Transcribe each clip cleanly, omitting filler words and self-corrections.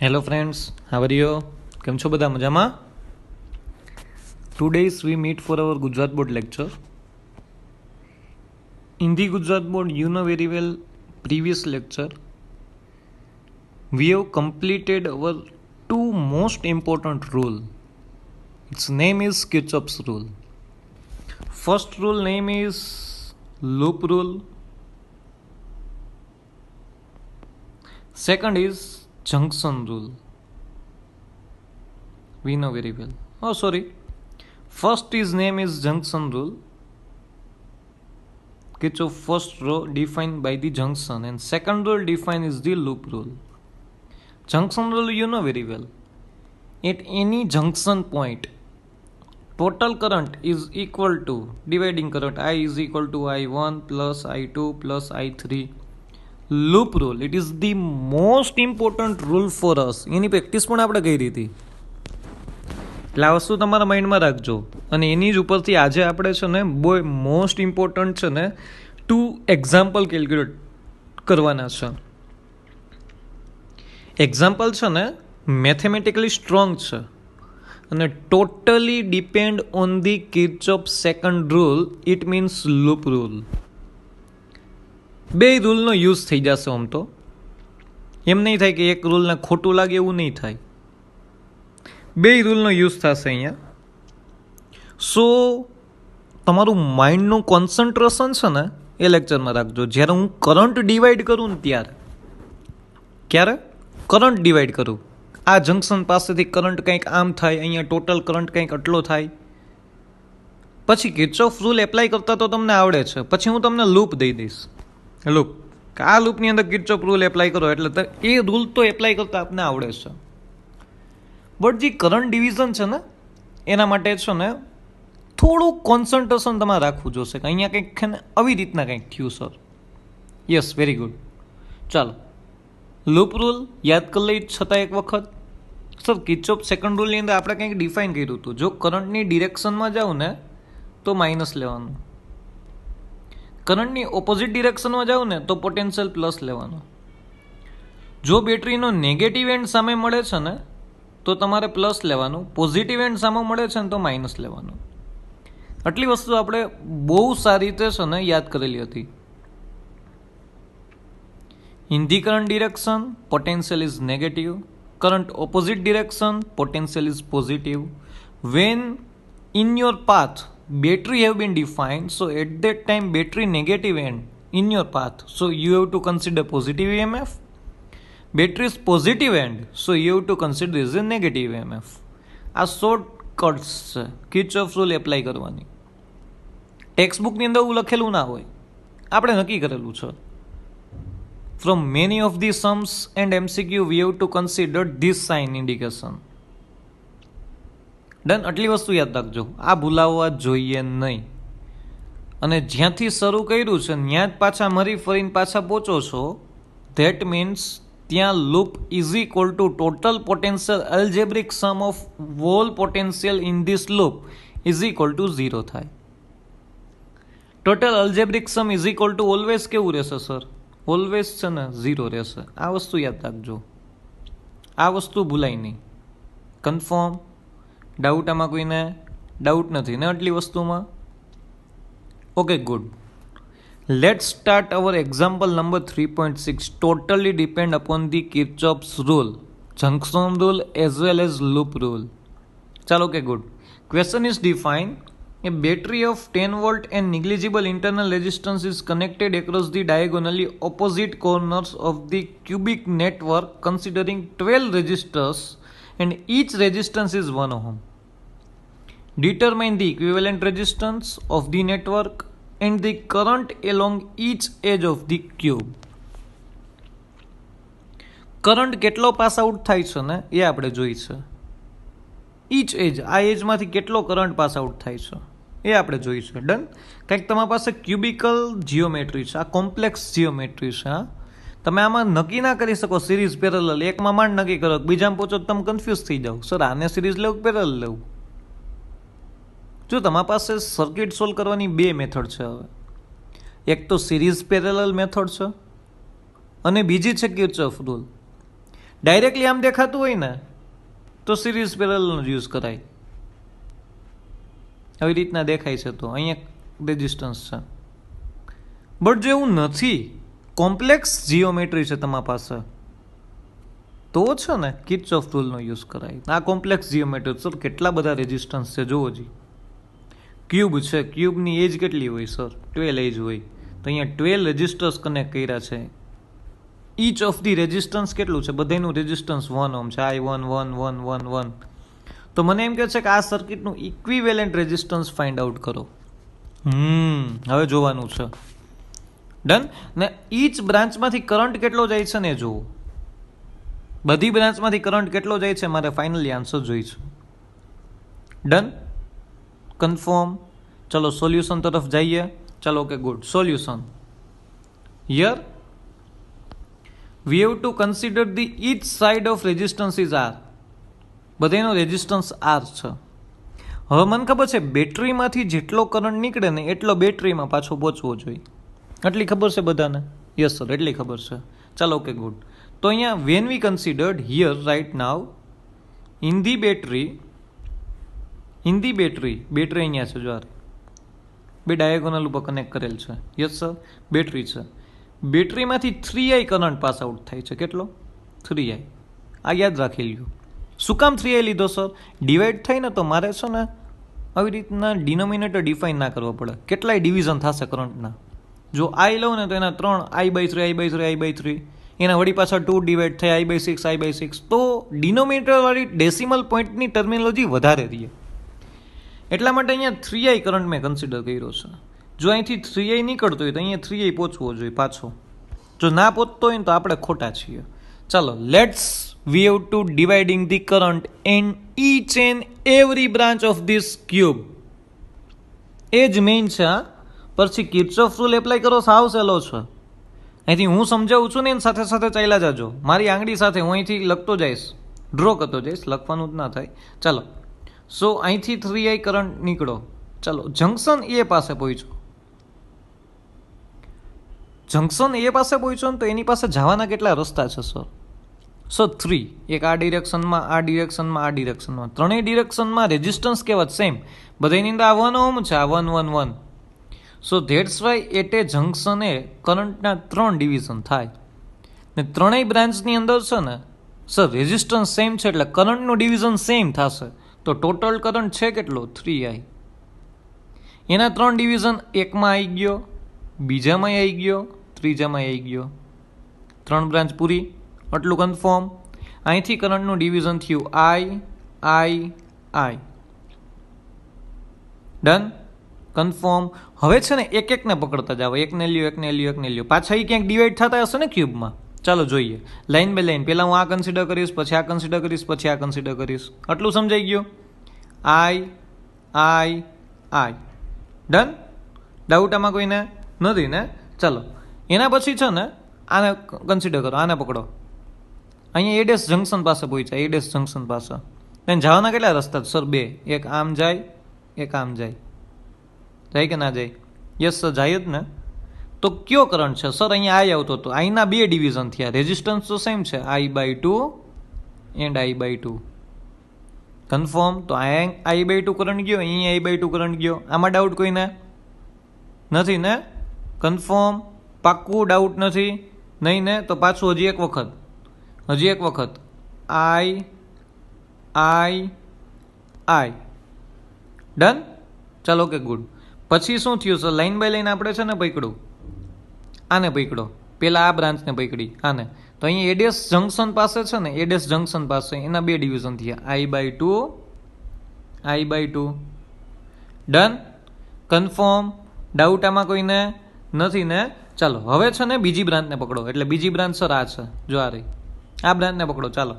Hello friends, how are you? કેમ છો બધા મજામાં? Today we meet for our Gujarat board lecture. In the Gujarat board, you know very well previous lecture. We have completed our two most important rule. Its name is Kirchhoff's rule. First rule name is loop rule. Second is junction rule. We know very well. Oh, sorry. First is name is junction rule. Kirchhoff first rule defined by the junction, and second rule defined is the loop rule. Junction rule you know very well. At any junction point, total current is equal to dividing current I is equal to I1 plus I2 plus I3. Loop rule it is the most important rule for us. Any practice પણ આપણે કરી હતી, એટલે આ વસ્તુ તમારા માઇન્ડમાં રાખજો. અને એની જ ઉપરથી આજે આપણે છે ને બહુ મોસ્ટ ઇમ્પોર્ટન્ટ છે ને 2 એક્ઝામ્પલ કેલ્ક્યુલેટ કરવાના છે. એક્ઝામ્પલ છે ને મેથેમેટિકલી સ્ટ્રોંગ છે અને totally depend on the Kirchhoff second rule. It means loop rule. બે રૂલનો યુઝ થઈ જશે. આમ તો એમ નહીં થાય કે એક રૂલને ખોટું લાગે, એવું નહીં થાય. બે રૂલનો યુઝ થશે અહીંયા. સો તમારું માઇન્ડનું કોન્સન્ટ્રેશન છે ને એ લેક્ચરમાં રાખજો. જ્યારે હું કરંટ ડિવાઈડ કરું ને ત્યારે, ક્યારે કરંટ ડિવાઈડ કરું, આ જંકશન પાસેથી કરંટ કંઈક આમ થાય, અહીંયા ટોટલ કરંટ કંઈક આટલો થાય, પછી કિર્ચોફ રૂલ એપ્લાય કરતા તો તમને આવડે છે. પછી હું તમને લૂપ દઈ દઈશ. લૂપ, આ લૂપની અંદર કિર્ચોફ રૂલ એપ્લાય કરો એટલે એ રૂલ તો એપ્લાય કરતા આપને આવડે છે. બટ જે કરંટ ડિવિઝન છે ને એના માટે છે ને થોડું કોન્સન્ટ્રેશન તમારે રાખવું જોશે કે અહીંયા કંઈક છે ને આવી રીતના કંઈક થયું સર. Yes, very good. ચાલો લૂપ રૂલ યાદ કરી લઈ છતાં એક વખત. સર કિર્ચોફ સેકન્ડ રૂલની અંદર આપણે કંઈક ડિફાઇન કર્યું હતું. જો કરંટની ડિરેક્શનમાં જાઉં ને તો માઇનસ લેવાનું, કરંટની ઓપોઝિટ ડિરેક્શનમાં જાવ ને તો પોટેન્શિયલ પ્લસ લેવાનો. જો બેટરીનો નેગેટિવ એન્ડ સામે મળે છે ને તો તમારે પ્લસ લેવાનું, પોઝિટિવ એન્ડ સામે મળે છે ને તો માઇનસ લેવાનું. આટલી વસ્તુ આપણે બહુ સારી રીતે છે ને યાદ કરેલી હતી. In the current direction potential is negative, current opposite direction potential is positive. When in your path battery have been defined, so at that time battery negative end in your path, so you have to consider positive EMF. Battery is positive end, so you have to consider is a negative EMF. આ shortcuts છે Kirchhoff rule apply કરવાની. Text બુકની અંદર એવું લખેલું ના હોય, આપણે નક્કી કરેલું છે. From many of the Sam's and MCQ we have to consider this sign indication. Done. આટલી વસ્તુ યાદ રાખજો, આ ભૂલાવવા જોઈએ નહીં. અને જ્યાંથી શરૂ કર્યું છે ત્યાં જ પાછા મરી ફરીને પાછા પહોંચો છો. ધેટ મીન્સ ત્યાં loop is equal to total potential algebraic sum of whole potential in this loop is equal to 0 થાય. Total algebraic sum is equal to always કેવું રહેશે સર? ઓલવેઝ છે ને 0 રહેશે. આ વસ્તુ યાદ રાખજો, આ વસ્તુ ભૂલાય નહીં. કન્ફર્મ? ડાઉટ આમાં કોઈને ડાઉટ નથી ને આટલી વસ્તુમાં? Okay, good. Let start our example number 3.6. Totally depend upon the Kirchhoff's rule, junction rule as well as loop rule. ચાલો, okay, good. Question is define a battery of 10 volt and negligible internal resistance is connected across the diagonally opposite corners of the cubic network considering 12 resistors and each resistance is 1 ohm. Determine the equivalent resistance of the network and the current along each edge of the cube. Current કેટલો pass out થાય છે ને એ આપણે જોઈ છે. Inch એજ, આ એજમાંથી કેટલો current pass out થાય છે એ આપણે જોઈ છે. ડન. કંઈક તમારી પાસે ક્યુબિકલ જીઓમેટ્રી છે, આ કોમ્પ્લેક્સ જીઓમેટ્રી છે. હા, તમે આમાં નક્કી ના કરી શકો સિરીઝ પેરેલલ. એકમાં માંડ નક્કી કરો, બીજામાં પહોંચો તો તમે કન્ફ્યુઝ થઈ જાઓ, સર આને સિરીઝ લેવું પેરેલલ લેવું. જો તમારી પાસે સર્કિટ સોલ્વ કરવાની બે મેથડ છે હવે. એક તો સિરીઝ પેરેલલ મેથડ છે અને બીજી છે કિર્ચોફ રૂલ. ડાયરેક્ટલી આમ દેખાતું હોય ને તો સિરીઝ પેરેલલનો જ યુઝ કરાય. આવી રીતના દેખાય છે તો અહીંયા રેઝિસ્ટન્સ છે. બટ જો એવું નથી, કોમ્પ્લેક્સ જીઓમેટ્રી છે તમારા પાસે, તો છે ને કિર્ચોફ રૂલનો યુઝ કરાય. આ કોમ્પ્લેક્સ જીઓમેટ્રી સર કેટલા બધા રેઝિસ્ટન્સ છે જુઓ જી. ક્યુબ છે, ક્યુબની એજ કેટલી હોય સર? 12 એજ હોય. તો અહીંયા 12 રેઝિસ્ટર્સ કનેક્ટ કર્યા છે. ઈચ ઓફ ધી રેઝિસ્ટન્સ કેટલું છે? બધાનું રેઝિસ્ટન્સ 1 ઓહ્મ છે. I1 1 1 1 1. તો મને એમ કહે છે કે આ સર્કિટનું ઇક્વિવેલન્ટ રેઝિસ્ટન્સ ફાઇન્ડ આઉટ કરો. હવે જોવાનું છે. ડન. ને ઈચ બ્રાન્ચમાંથી કરંટ કેટલો જાય છે ને જુઓ. બધી બ્રાન્ચમાંથી કરંટ કેટલો જાય છે મારે ફાઇનલી આન્સર જોઈ છે. Done, confirm. ચલો સોલ્યુશન તરફ જઈએ. ચલો okay good. Solution. Here we have to consider the each side of resistance is R. બધાનો રેઝિસ્ટન્સ આર છે. હવે મને ખબર છે બેટરીમાંથી જેટલો કરંટ નીકળે ને એટલો બેટરીમાં પાછો પહોંચવો જોઈએ. એટલી ખબર છે બધાને? યસ સર, એટલી ખબર છે. ચાલો ઓકે ગુડ. તો અહીંયા when we considered here right now in the battery, battery અહીંયા છે જો આ બે ડાયાગોનલ ઉપર કનેક્ટ કરેલ છે. યસ સર, બેટરી છે. બેટરીમાંથી 3I કરંટ પાસ આઉટ થાય છે. કેટલો? 3I. આ યાદ રાખી લ્યો. શું કામ 3I લીધો સર? ડિવાઈડ થાય ને તો મારે છે ને આવી રીતના ડિનોમિનેટર ડિફાઇન ના કરવો પડે. કેટલાય ડિવિઝન થશે કરંટના. જો I લઉં ને તો એના 3 I/3 I/3 I/3, એના વળી પાછા 2 ડિવાઈડ થાય I/6 I/6. તો ડિનોમિનેટરવાળી ડેસિમલ પોઈન્ટની ટર્મિનોલોજી વધારે રહી. એટલા માટે અહીંયા 3I કરંટ મેં કન્સિડર કર્યો છે. જો અહીંથી 3I નીકળતો હોય તો અહીંયા 3I પહોંચવો જોઈએ પાછો. જો ના પહોંચતો હોય ને તો આપણે ખોટા છીએ. ચાલો let's we have to dividing the current in each and every branch of this cube. એ જ મેઇન છે. હા, પછી કિર્ચોફ રૂલ એપ્લાય કરો, સાવ સહેલો છે. અહીંથી હું સમજાવું છું ને એની સાથે સાથે ચાલ્યા જાજો. મારી આંગળી સાથે હું અહીંથી લખતો જઈશ, ડ્રો કરતો જઈશ, લખવાનું જ ના થાય. ચાલો, સો અહીંથી 3I કરંટ નીકળો. ચાલો જંકશન એ પાસે પહોંચ્યો. જંકશન એ પાસે પહોંચ્યો ને તો એની પાસે જવાના કેટલા રસ્તા છે સર? સો 3. એક આ ડિરેક્શનમાં, આ ડિરેક્શનમાં, આ ડિરેક્શનમાં. ત્રણેય ડિરેક્શનમાં રેઝિસ્ટન્સ કેવા? સેમ. બધાની અંદર આ 1 ઓહ્મ છે, આ 1 1 1. સો ધેટ્સ વાય એટ એ જંકશને કરંટના 3 ડિવિઝન થાય. ને ત્રણેય બ્રાન્ચની અંદર છે ને સર રેઝિસ્ટન્સ સેમ છે એટલે કરંટનું ડિવિઝન સેમ થશે. તો ટોટલ કરંટ છે કેટલો? 3I. એના 3 ડિવિઝન એકમાં આવી ગયો, બીજામાં આવી ગયો, ત્રીજામાં આવી ગયો. 3 બ્રાન્ચ પૂરી. આટલું કન્ફર્મ. અહીંથી કરંટનું ડિવિઝન થયું I. Done, confirm. હવે છે ને એક એકને પકડતા જાવ. એકને લ્યો, એકને લ્યો, એકને લ્યો. પાછા એ ક્યાંક ડિવાઈડ થતા હશે ને ક્યુબમાં. ચાલો જોઈએ લાઈન બાય લાઈન. પહેલાં હું આ કન્સિડર કરીશ, પછી આ કન્સિડર કરીશ, પછી આ કન્સિડર કરીશ. આટલું સમજાઈ ગયું? I. ડન. ડાઉટ આમાં કોઈને નથી ને? ચાલો એના પછી છે ને આને કન્સિડર કરો, આને પકડો. અહીંયા એડેસ જંકશન પાસે પહોંચ્યા. એડેસ જંકશન પાસે એને જવાના કેટલા રસ્તા સર? 2. એક આમ જાય, એક આમ જાય. જાય કે ના જાય? યસ સર, જાય જ ને. તો કયો કરંટ છે સર? અહીંયા I આવતો હતો. આઈના 2 ડિવિઝન થયા. રેઝિસ્ટન્સ તો સેમ છે, I/2 એન્ડ I/2. કન્ફર્મ. તો અહીંયા I/2 કરંટ ગયો, અહીંયા I/2 કરંટ ગયો. આમાં ડાઉટ કોઈને નથી ને? કન્ફર્મ. પાક્કું ડાઉટ નથી? નહીં ને? તો પાછું હજી એક વખત I. ડન. ચાલો ઓકે ગુડ. પછી શું થયું સર? લાઈન બાય લાઈન આપણે છે ને પકડું. આને પકડો. પેલા આ બ્રાન્ચને પકડી, આને. તો અહીંયા એડેસ જંકશન પાસે છે ને, એડેસ જંકશન પાસે એના 2 ડિવિઝન થયા I/2. Done, confirm. ડાઉટ આમાં કોઈને નથી ને? ચાલો હવે છે ને બીજી બ્રાન્ચને પકડો. એટલે બીજી બ્રાન્ચ સર આ છે, જો આ રહી. આ બ્રાન્ચને પકડો. ચાલો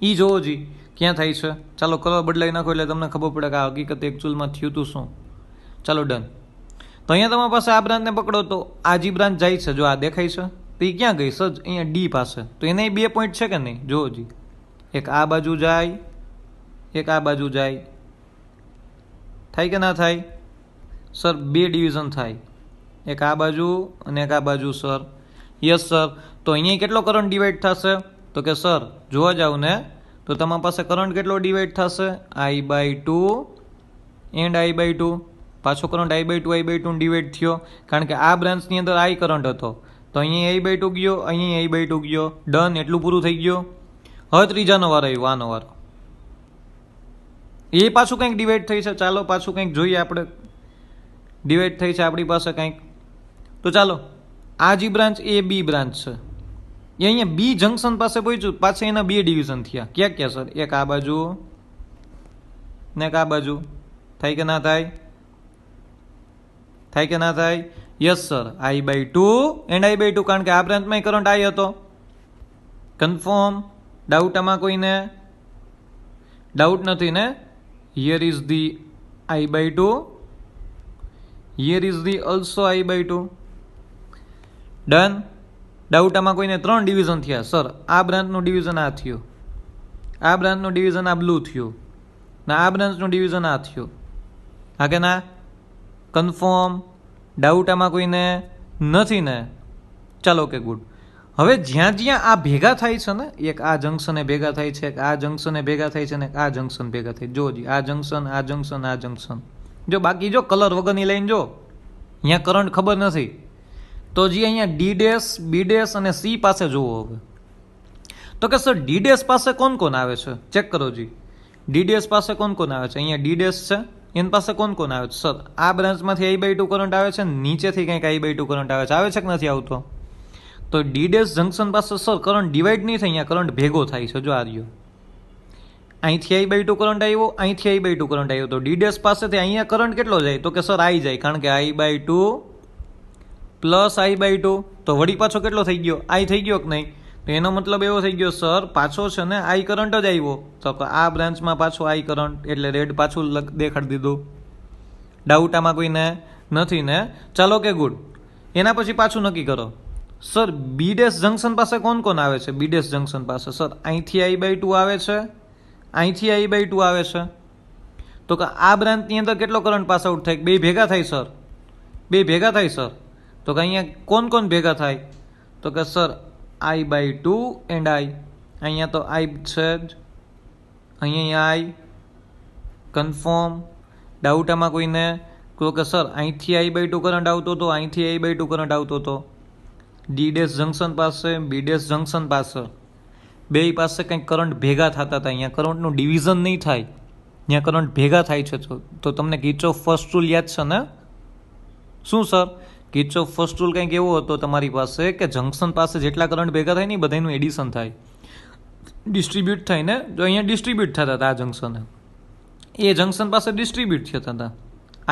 એ જોવો જી ક્યાં થાય છે. ચાલો કલર બદલાઈ નાખો એટલે તમને ખબર પડે કે આ હકીકત એકચ્યુઅલમાં થયું હતું શું. ચાલો ડન. તો અહીંયા તમારી પાસે આ બ્રાન્ચને પકડો તો આ જી બ્રાન્ચ જાય છે, જો આ દેખાય છે. તો એ ક્યાં ગઈ સર? અહીંયા D પાસે. તો એને 2 પોઈન્ટ છે કે નહીં? જોવો જી. એક આ બાજુ જાય, એક આ બાજુ જાય. થાય કે ના થાય સર? 2 ડિવિઝન થાય. એક આ બાજુ અને એક આ બાજુ સર. Yes sir. તો અહીંયા કેટલો કરંટ ડિવાઈડ થશે? તો કે સર જોવા જાવ ને તો તમારી પાસે કરંટ કેટલો ડિવાઈડ થશે I/2 એન્ડ I/2. પાછો કરંટ I/2 ડિવાઈડ થયો કારણ કે આ બ્રાન્ચની અંદર I કરંટ હતો તો અહીંયા I/2 ગયો, અહીંયા I/2 ગયો. ડન, એટલું પૂરું થઈ ગયું. હવે ત્રીજાનો વારો આવ્યો, આનો વારો. એ પાછું કંઈક ડિવાઈડ થઈ છે. ચાલો પાછું કંઈક જોઈએ આપણે. ડિવાઈડ થઈ છે આપણી પાસે કંઈક. તો ચાલો આ જે બ્રાન્ચ એ બી બ્રાન્ચ છે એ અહીંયા બી જંકશન પાસે પહોંચ્યું, પાછા એના બે ડિવિઝન થયા. ક્યાં ક્યાં સર? એક આ બાજુ ને એક આ બાજુ. થાય કે ના થાય? થાય કે ના થાય? Yes sir, I/2 and I/2 કારણ કે આ બ્રાન્ચમાં કરંટ I હતો. કન્ફર્મ? ડાઉટ આમાં કોઈને? ડાઉટ નથી ને? Here is the I/2, here is the also I/2. Done. Doubt આમાં કોઈને? 3 ડિવિઝન થયા સર. આ બ્રાન્ચનું ડિવિઝન આ થયું, આ બ્રાન્ચનું ડિવિઝન આ બ્લુ થયું, ના આ બ્રાન્ચનું ડિવિઝન આ થયું. હા કે ના? કન્ફર્મ? ડાઉટ આમાં કોઈને નથી ને? ચાલો કે ગુડ. હવે જ્યાં જ્યાં આ ભેગા થાય છે ને, એક આ જંકશને ભેગા થાય છે, એક આ જંકશને ભેગા થાય છે ને આ જંકશન ભેગા થાય. જો જી આ જંકશન, આ જંકશન, આ જંકશન. જો બાકી જો કલર વગરની લાઈન જો અહીંયા કરંટ ખબર નથી તો જે અહીંયા ડી ડેશ, બી ડેશ અને સી પાસે જુઓ. હવે તો કે સર ડી ડેશ પાસે કોણ કોણ આવે છે? ચેક કરો જી. ડી ડેશ પાસે કોણ કોણ આવે છે? અહીંયા ડી ડેશ છે, એની પાસે કોણ કોણ આવે છે? સર આ બ્રાન્ચમાંથી I/2 કરંટ આવે છે, નીચેથી કંઈક I/2 કરંટ આવે છે. આવે છે કે નથી આવતો? તો ડી ડેશ જંકશન પાસે સર કરંટ ડિવાઈડ નહીં થાય, અહીંયા કરંટ ભેગો થાય છે. જો આ રહ્યો, અહીંથી I/2 કરંટ આવ્યો, અહીંથી I/2 કરંટ આવ્યો. તો ડી ડેશ પાસેથી અહીંયા કરંટ કેટલો જાય? તો કે સર I જાય કારણ કે I/2 પ્લસ I/2. તો વળી પાછો કેટલો થઈ ગયો? I થઈ ગયો કે નહીં? તો એનો મતલબ એવો થઈ ગયો સર પાછો છે ને I કરંટ જ આવ્યો. તો આ બ્રાન્ચમાં પાછો I કરંટ એટલે રેડ પાછું દેખાડી દીધું. ડાઉટ આમાં કોઈને નથી ને? ચાલો કે ગુડ. એના પછી પાછું નક્કી કરો સર બી ડેશ જંકશન પાસે કોણ કોણ આવે છે? બી ડેશ જંકશન પાસે સર અહીંથી I/2 આવે છે, અહીંથી I/2 આવે છે. તો કે આ બ્રાન્ચની અંદર કેટલો કરંટ પાસ આઉટ થાય? બે ભેગા થાય સર, બે ભેગા થાય સર. તો કે અહીંયા કોણ કોણ ભેગા થાય? તો કે સર I/2 એન્ડ I. અહીંયા તો I છે જ, અહીંયા I. કન્ફર્મ? ડાઉટ આમાં કોઈને? તો કે સર અહીંથી I/2 કરંટ આવતો હતો, અહીંથી I/2 કરંટ આવતો હતો. ડી ડેશ જંકશન પાસે, બી ડેશ જંકશન પાસે બે પાસે કંઈક કરંટ ભેગા થતા હતા. અહીંયા કરંટનું ડિવિઝન નહીં થાય, અહીંયા કરંટ ભેગા થાય છે. તો તમને કિર્ચોફ ફર્સ્ટ રૂલ યાદ છે ને? શું સર? કિર્ચોફ ફર્સ્ટ રૂલ કંઈક એવો હતો તમારી પાસે કે જંકશન પાસે જેટલા કરંટ ભેગા થાય ને એ બધાનું એડિશન થાય, ડિસ્ટ્રીબ્યુટ થાય ને. જો અહીંયા ડિસ્ટ્રીબ્યુટ થતા હતા આ જંકશને, એ જંકશન પાસે ડિસ્ટ્રીબ્યુટ થતા હતા.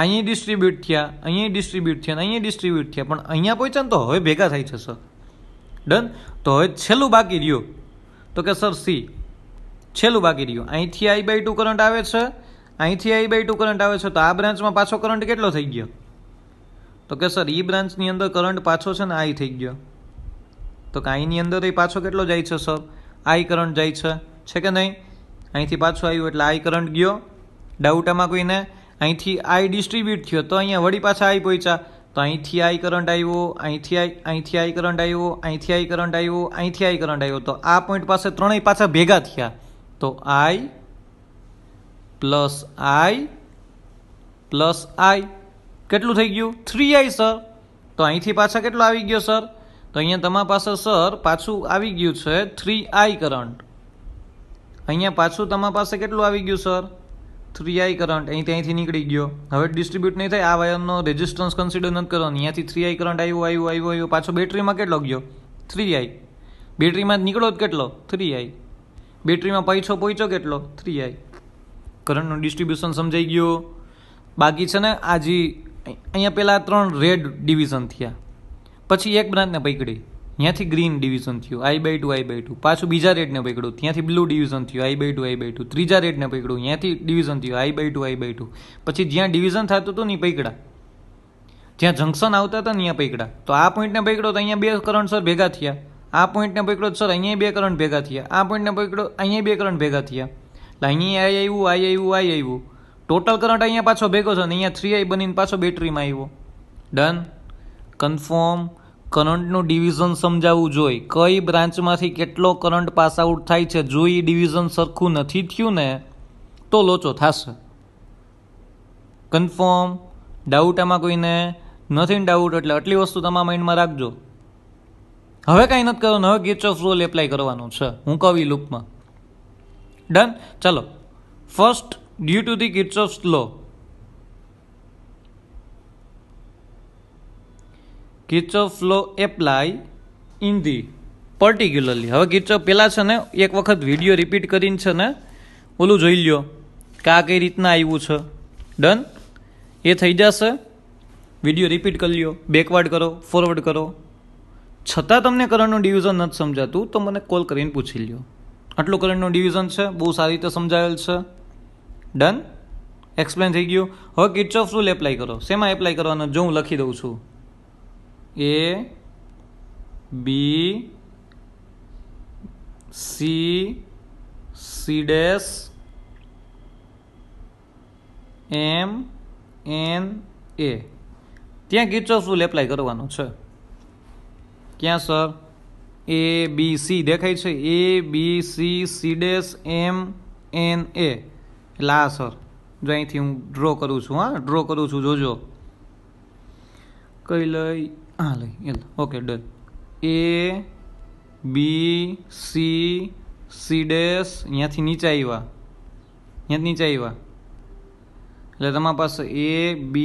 અહીંયા ડિસ્ટ્રીબ્યુટ થયા, અહીંયા ડિસ્ટ્રીબ્યુટ થયા, અહીંયા ડિસ્ટ્રીબ્યુટ થયા, પણ અહીંયા પહોંચ્યા ને તો હવે ભેગા થાય છે સર. ડન. તો હવે છેલ્લું બાકી રહ્યું તો કે સર સી. છેલ્લું બાકી રહ્યું, અહીંથી I/2 કરંટ આવે છે, અહીંથી I/2 કરંટ આવે છે. તો આ બ્રાન્ચમાં પાછો કરંટ કેટલો થઈ ગયો? તો કે સર ઈ બ્રાન્ચની અંદર કરંટ પાછો છે ને I થઈ ગયો. તો કે અહીંની અંદર એ પાછો કેટલો જાય છે સર? I કરંટ જાય છે કે નહીં? અહીંથી પાછો આવ્યું એટલે I કરંટ ગયો. ડાઉટ આમાં કોઈને? અહીંથી I ડિસ્ટ્રીબ્યુટ થયો તો અહીંયા વળી પાછા I પહોંચ્યા. તો અહીંથી I કરંટ આવ્યો, અહીંથી I કરંટ આવ્યો, અહીંથી I કરંટ આવ્યો, અહીંથી I કરંટ આવ્યો. તો આ પોઈન્ટ પાસે ત્રણેય પાછા ભેગા થયા. તો I plus I plus I કેટલું થઈ ગયું? 3I sir. તો અહીંથી પાછા કેટલો આવી ગયો સર? તો અહીંયા તમારા પાસે સર પાછું આવી ગયું છે 3I કરંટ. અહીંયા પાછું તમારા પાસે કેટલું આવી ગયું સર? 3I current. અહીંથી નીકળી ગયો. હવે ડિસ્ટ્રીબ્યુટ નહીં થાય. આ વાયરનો રેઝિસ્ટન્સ કન્સિડર નથી કરવાનો. અહીંયાથી 3I કરંટ આવ્યો. પાછો બેટરીમાં કેટલો ગયો? 3I. બેટરીમાં નીકળો કેટલો? 3I. બેટરીમાં પહોંચ્યો કેટલો? 3I. કરંટનું ડિસ્ટ્રીબ્યુશન સમજાઈ ગયું. બાકી છે ને આ જે અહીંયા પહેલાં 3 રેડ ડિવિઝન થયા, પછી એક બ્રાન્ચને પકડી, ત્યાંથી ગ્રીન ડિવિઝન થયું I/2. પાછું બીજા રેડને પકડ્યું, ત્યાંથી બ્લુ ડિવિઝન થયું I/2. ત્રીજા રેડને પકડ્યું, ત્યાંથી ડિવિઝન થયું I/2. પછી જ્યાં ડિવિઝન થતું હતું ને એ પકડા, જ્યાં જંકશન આવતા હતા ને ત્યાં પકડા. તો આ પોઈન્ટને પકડ્યો તો અહીંયા 2 કરંટ સર ભેગા થયા. આ પોઈન્ટને પકડ્યો સર અહીંયા 2 કરંટ ભેગા થયા. આ પોઈન્ટને પકડ્યો અહીંયા 2 કરંટ ભેગા થયા. એટલે અહીંયા I આવ્યું. ટોટલ કરંટ અહીંયા પાછો ભેગો છે અને અહીંયા 3I બનીને પાછો બેટરીમાં આવ્યો. ડન. કન્ફર્મ? કરંટનું ડિવિઝન સમજાવવું જોઈએ. કઈ બ્રાન્ચમાંથી કેટલો કરંટ પાસ આઉટ થાય છે, જો એ ડિવિઝન સરખું નથી થયું ને તો લોચો થશે. કન્ફર્મ? ડાઉટ આમાં કોઈને નથી? ડાઉટ એટલે આટલી વસ્તુ તમારા માઇન્ડમાં રાખજો. હવે કાંઈ નથી કરવાનું, હવે કિર્ચોફ રૂલ એપ્લાય કરવાનો છે હું કવિ લૂપમાં. ડન? ચાલો, first due to the Kirchhoff law, Kirchhoff law apply in the particularly. હવે કિર્ચોફ પહેલાં છે ને એક વખત વિડીયો રિપીટ કરીને છે ને ઓલું જોઈ લ્યો કે આ કઈ રીતના આવ્યું છે. ડન? એ થઈ જશે. વિડીયો રિપીટ કરી લ્યો, બેકવર્ડ કરો, ફોરવર્ડ કરો. છતાં તમને કરંટનું ડિવિઝન નથી સમજાતું તો મને કોલ કરીને પૂછી લ્યો. આટલું કરંટનું ડિવિઝન છે, બહુ સારી રીતે સમજાવેલ છે. ડન? એક્સપ્લેન થઈ ગયું. હવે કિર્ચોફ રૂલ એપ્લાય કરો. શેમાં એપ્લાય કરવાનો જો હું લખી દઉં છું. A B C C dash M N A. ત્યાં કિર્ચોફ રૂલ એપ્લાય કરવાનો છે. ક્યાં સર? A B C દેખાય છે? A B C C dash M N A. એટલે આ સર જો અહીંથી હું ડ્રો કરું છું. હા, ડ્રો કરું છું, જોજો. કઈ લઈ? હા લઈ, એટલે okay done. A B C C dash અહીંયાથી નીચે આવ્યા, અહીંયાથી નીચે આવ્યા એટલે તમારી પાસે A B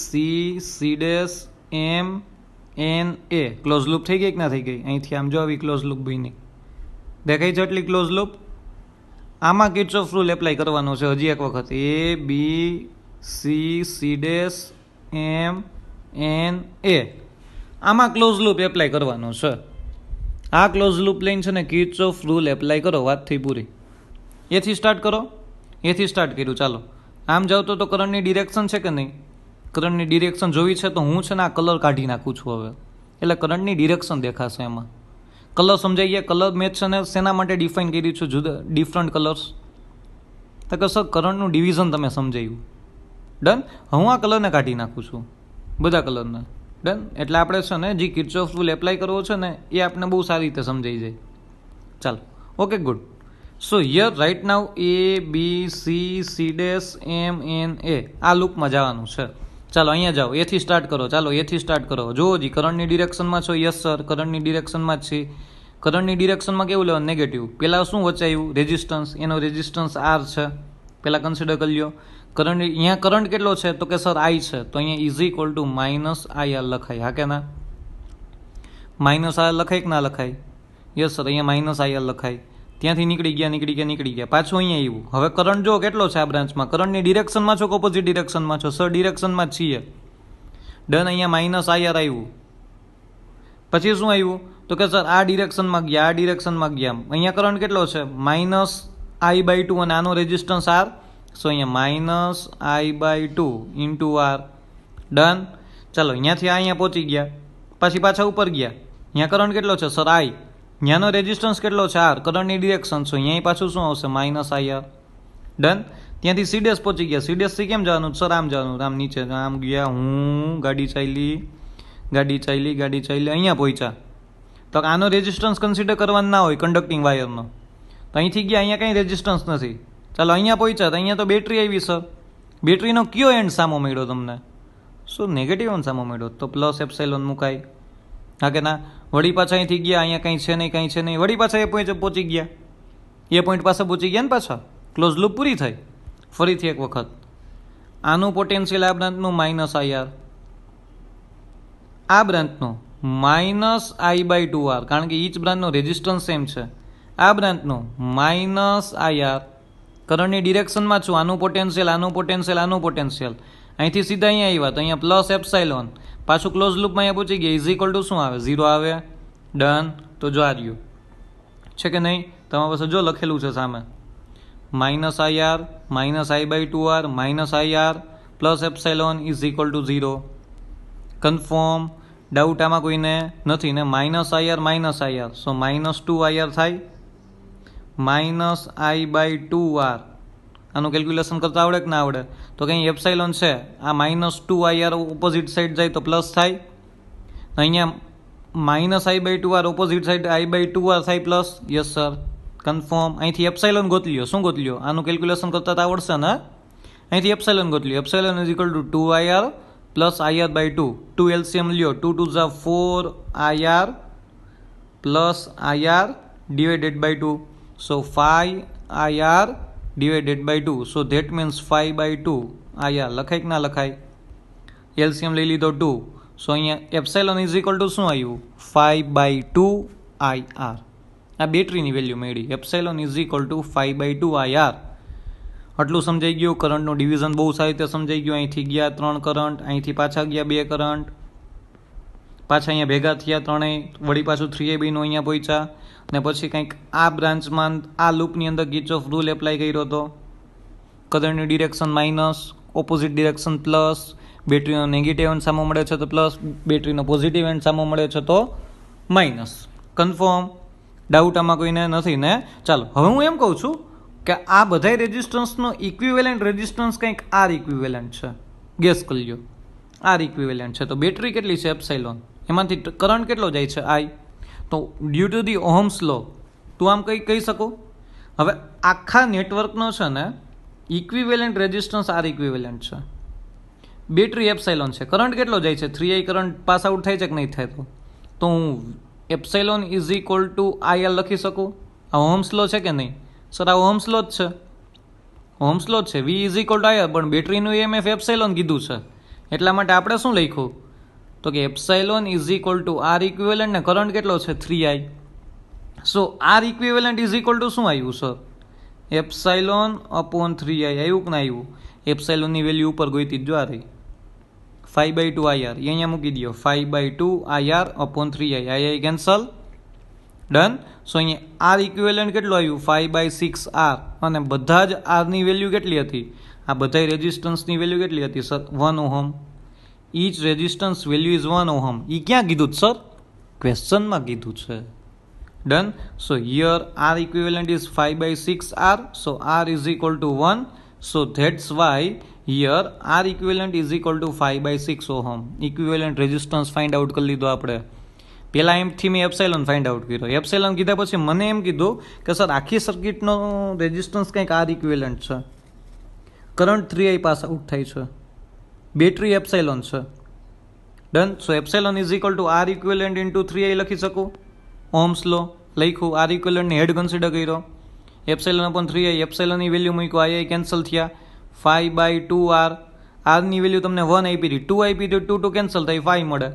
C C dash M N A. Close loop થઈ ગઈ કે ના થઈ ગઈ? અહીંથી આમ જો આવી ક્લોઝ લૂપ બની દેખાય છે એટલી ક્લોઝ લૂપ. આમાં કિર્ચોફ રૂલ એપ્લાય કરવાનો છે હજી એક વખત. A B C C dash M N A. આમાં ક્લોઝ લૂપ એપ્લાય કરવાનો છે. આ ક્લોઝ લૂપ લઈને છે ને કિર્ચોફ રૂલ એપ્લાય કરો. વાત થઈ પૂરી. એથી સ્ટાર્ટ કરો. એથી સ્ટાર્ટ કર્યું. ચાલો આમ જાવ તો કરંટની ડિરેક્શન છે કે નહીં? કરંટની ડિરેક્શન જોવી છે તો હું છે ને આ કલર કાઢી નાખું છું હવે, એટલે કરંટની ડિરેક્શન દેખાશે એમાં. કલર સમજાઈ ગયા? કલર મેચ છે ને શેના માટે ડિફાઇન કર્યું છું જુદા ડિફરન્ટ કલર્સ? તો કે સર કરંટનું ડિવિઝન તમે સમજાવ્યું. ડન? હું આ કલરને કાઢી નાખું છું, બધા કલરને. ડન? એટલે આપણે છે ને જે કિર્ચોફ રૂલ એપ્લાય કરવો છે ને એ આપણે બહુ સારી રીતે સમજાઈ જાય. ચાલો, okay, good. So here right now A B C C dash M N A. આ લૂપમાં જવાનું છે. ચાલો અહીંયા જાઓ, એથી સ્ટાર્ટ કરો. ચાલો એથી સ્ટાર્ટ કરો. જુઓ જી, કરંટની ડિરેક્શનમાં છો? યસ સર, કરંટની ડિરેક્શનમાં જ છે. કરંટની ડિરેક્શનમાં કેવું લેવાનું? નેગેટિવ. પહેલાં શું વચાયું? રેઝિસ્ટન્સ. એનો રેઝિસ્ટન્સ R છે, પહેલાં કન્સિડર કરી લો. કરંટ અહીંયા કરંટ કેટલો છે તો કે સર I છે, તો અહીંયા ઇઝ ઇક્વલ ટુ -IR લખાય. હા કે ના? -IR લખાય કે ના લખાય? યસ સર, અહીંયા -IR લખાય. ત્યાંથી નીકળી ગયા. પાછું અહીંયા આવ્યું. હવે કરંટ જો કેટલો છે આ બ્રાન્ચમાં? કરંટની ડિરેક્શનમાં છો કે ઓપોઝિટ ડિરેક્શનમાં છો? સર ડિરેક્શનમાં જ છીએ. ડન? અહીંયા -IR આવ્યું. પછી શું આવ્યું તો કે સર આ ડિરેક્શનમાં ગયા, આ ડિરેક્શનમાં ગયા. અહીંયા કરંટ કેટલો છે? -I/2 અને આનો રેઝિસ્ટન્સ R. સો અહીંયા -I/2 ઇન્ટુ R. ડન? ચાલો અહીંયાથી અહીંયા પહોંચી ગયા. પછી પાછા ઉપર ગયા. અહીંયા કરંટ કેટલો છે? Sir I. અહીંયાનો રેઝિસ્ટન્સ કેટલો છે? R. કરંટની ડિરેક્શન. સો અહીંયા પાછું શું આવશે? -IR. ડન? ત્યાંથી C ડેશ પહોંચી ગયા. C ડેશથી કેમ જવાનું? સર આમ જવાનું. આમ નીચે આમ ગયા. હું ગાડી ચાલી અહીંયા પહોંચ્યા. તો આનો રેઝિસ્ટન્સ કન્સિડર કરવાનો ના હોય કન્ડક્ટિંગ વાયરનો. તો અહીંથી ગયા, અહીંયા કંઈ રેઝિસ્ટન્સ નથી. ચાલો અહીંયા પહોંચ્યા તો અહીંયા તો બેટરી આવી સર. બેટરીનો કયો એન્ડ સામો મળ્યો તમને? શું નેગેટિવ એન્ડ સામો મળ્યો? તો પ્લસ એપ્સાઇલોન મુકાય. હા કે ના? વળી પાછા અહીંથી ગયા, અહીંયા કંઈ છે નહીં. વળી પાછા એ પોઈન્ટ પહોંચી ગયા. એ પોઈન્ટ પાસે પહોંચી ગયા ને પાછા. ક્લોઝ લૂપ પૂરી થઈ. ફરીથી એક વખત આનું પોટેન્શિયલ આ બ્રાન્ચનું -IR, આ બ્રાન્ચનું -I/2R, કારણ કે ઈચ બ્રાન્ચનો રેઝિસ્ટન્સ સેમ છે. આ બ્રાન્ચનું -IR. કરંટની ડિરેક્શનમાં છું. આનું પોટેન્શિયલ. અહીંથી સીધા અહીંયા આવ્યા તો અહીંયા પ્લસ એપ્સાઇલોન. પાછું ક્લોઝ લૂપમાં અહીંયા પહોંચી ગયા. ઇઝ ઇક્વલ ટુ શું આવે? 0 આવે. ડન? તો જો આ રહ્યું છે કે નહીં? તમારી પાસે જો લખેલું છે સામે -IR -I/2R -IR plus epsilon is equal to 0. Confirm? Doubt આમાં કોઈને નથી ને? -IR સો -2IR થાય. -I/2R આનું કેલ્ક્યુલેશન કરતા આવડે કે ના આવડે? તો કંઈ એપ્સાઇલોન છે, આ -2IR ઓપોઝિટ સાઈડ જાય તો પ્લસ થાય. અહીંયા minus I by two R opposite side I by two R થાય પ્લસ. Yes sir, confirm. અહીંથી એપ્સાઇલોન ગોતી લ્યો. શું ગોતી લ્યો? આનું કેલ્ક્યુલેશન કરતા તો આવડશે ને. અહીંથી એપ્સાઇલોન ગોતી લ્યો. Epsilon is equal to 2IR plus IR by 2. 2 LCM લ્યો. 2 2 ઝા 4IR plus IR divided by 2. So 5IR divided by 2. So that means 5 by 2 IR. લખાય કે ના લખાય? એલસીએમ લઈ લીધો 2. સો અહીંયા એપ્સાઇલોન ઇઝ ઇક્વલ ટુ શું આવ્યું? 5 બાય 2 IR. આ બેટરીની વેલ્યુ મળી. Epsilon is equal to 5 by 2 IR. આટલું સમજાઈ ગયું. કરંટનું ડિવિઝન બહુ સારી રીતે સમજાઈ ગયું. અહીંથી ગયા 3 કરંટ, અહીંથી પાછા ગયા 2 કરંટ, પાછા અહીંયા ભેગા થયા ત્રણેય, વળી પાછું 3AB નું અહીંયા પહોંચ્યા, ને પછી કંઈક આ બ્રાન્ચમાં આ લૂપની અંદર કિર્ચોફ રૂલ એપ્લાય કર્યો હતો. કરંટની direction minus, opposite direction plus, બેટરીનો નેગેટિવ એન્ડ સામો મળે છે તો પ્લસ, બેટરીનો પોઝિટિવ એન્ડ સામો મળે છે તો માઇનસ. કન્ફર્મ? ડાઉટ આમાં કોઈને નથી ને? ચાલો હવે હું એમ કહું છું કે આ બધા રેઝિસ્ટન્સનો ઇક્વિવેલન્ટ રેઝિસ્ટન્સ કંઈક આર ઇક્વિવેલન્ટ છે. ગેસ કરી લો. આર ઇક્વિવેલન્ટ છે તો બેટરી કેટલી છે? એપ્સાઇલોન. એમાંથી કરંટ કેટલો જાય છે? આઈ. તો ડ્યુ ટુ ધી ઓહમ્સ લો તું આમ કહી શકું. હવે આખા નેટવર્કનો છે ને ઇક્વિવેલન્ટ રેઝિસ્ટન્સ આર ઇક્વિવેલન્ટ છે. બેટરી એપ્સાઇલોન છે. કરંટ કેટલો જાય છે? 3I કરંટ પાસ આઉટ થાય છે કે નહીં થાય? તો હું epsilon is equal two IR લખી શકું. આ ઓહમ્સ લો છે કે નહીં? સર આ ઓહમ્સ લો જ છે. ઓહમ્સ લો જ છે. V is equal two IR, પણ બેટરીનું EMF એપ્સાઇલોન કીધું છે. એટલા માટે આપણે શું લખ્યું? તો કે epsilon is equal to R equivalent ને કરંટ કેટલો છે? 3I. So R equivalent is equal to શું આવ્યું સર? Epsilon upon 3I. આવ્યું કે ના આવ્યું? એપ્સાઇલોનની વેલ્યુ ઉપર ગોઈતી જો આ રહી 5 બાય 2 IR. એ અહીંયા મૂકી દો. 5 by 2 IR upon 3I. I cancel. Done. So અહીંયા આર ઇક્વિવેલન્ટ કેટલું આવ્યું? 5 બાય 6 R. અને બધા જ આરની વેલ્યુ કેટલી હતી? આ બધા રેઝિસ્ટન્સની વેલ્યુ કેટલી હતી sir? 1 ohm. Each resistance value is 1 ohm. એ ક્યાં કીધું સર? ક્વેશ્ચનમાં કીધું છે. Done. So here R equivalent is 5 by 6 R. So R is equal to 1. So that's why here R equivalent is equal to 5 by 6 ohm. Equivalent resistance find out કરી લીધો આપણે. પહેલાં એમથી મેં એપ્સાઇલોન ફાઇન્ડ આઉટ કર્યો. Epsilon કીધા પછી મને એમ કીધું કે સર આખી સર્કિટનો રેઝિસ્ટન્સ કંઈક આર ઇક્વિવેલન્ટ છે. કરંટ 3I પાસ આઉટ થાય છે. બેટરી એપ્સાઇલોન છે. Done. So epsilon is equal to R equivalent into 3I લખી શકું. ઓહમ્સ લો લખ્યું. આર ઇક્વિવેલન્ટને હેડ કન્સિડર કર્યો. Epsilon upon 3I. એપ્સાઇલોનની વેલ્યુ મૂક્યો. I કેન્સલ થયા. 5 બાય 2 R. આરની વેલ્યુ તમને 1 આપી હતી. 2 આપી હતી. 2 2 કેન્સલ થઈ 5 મળે.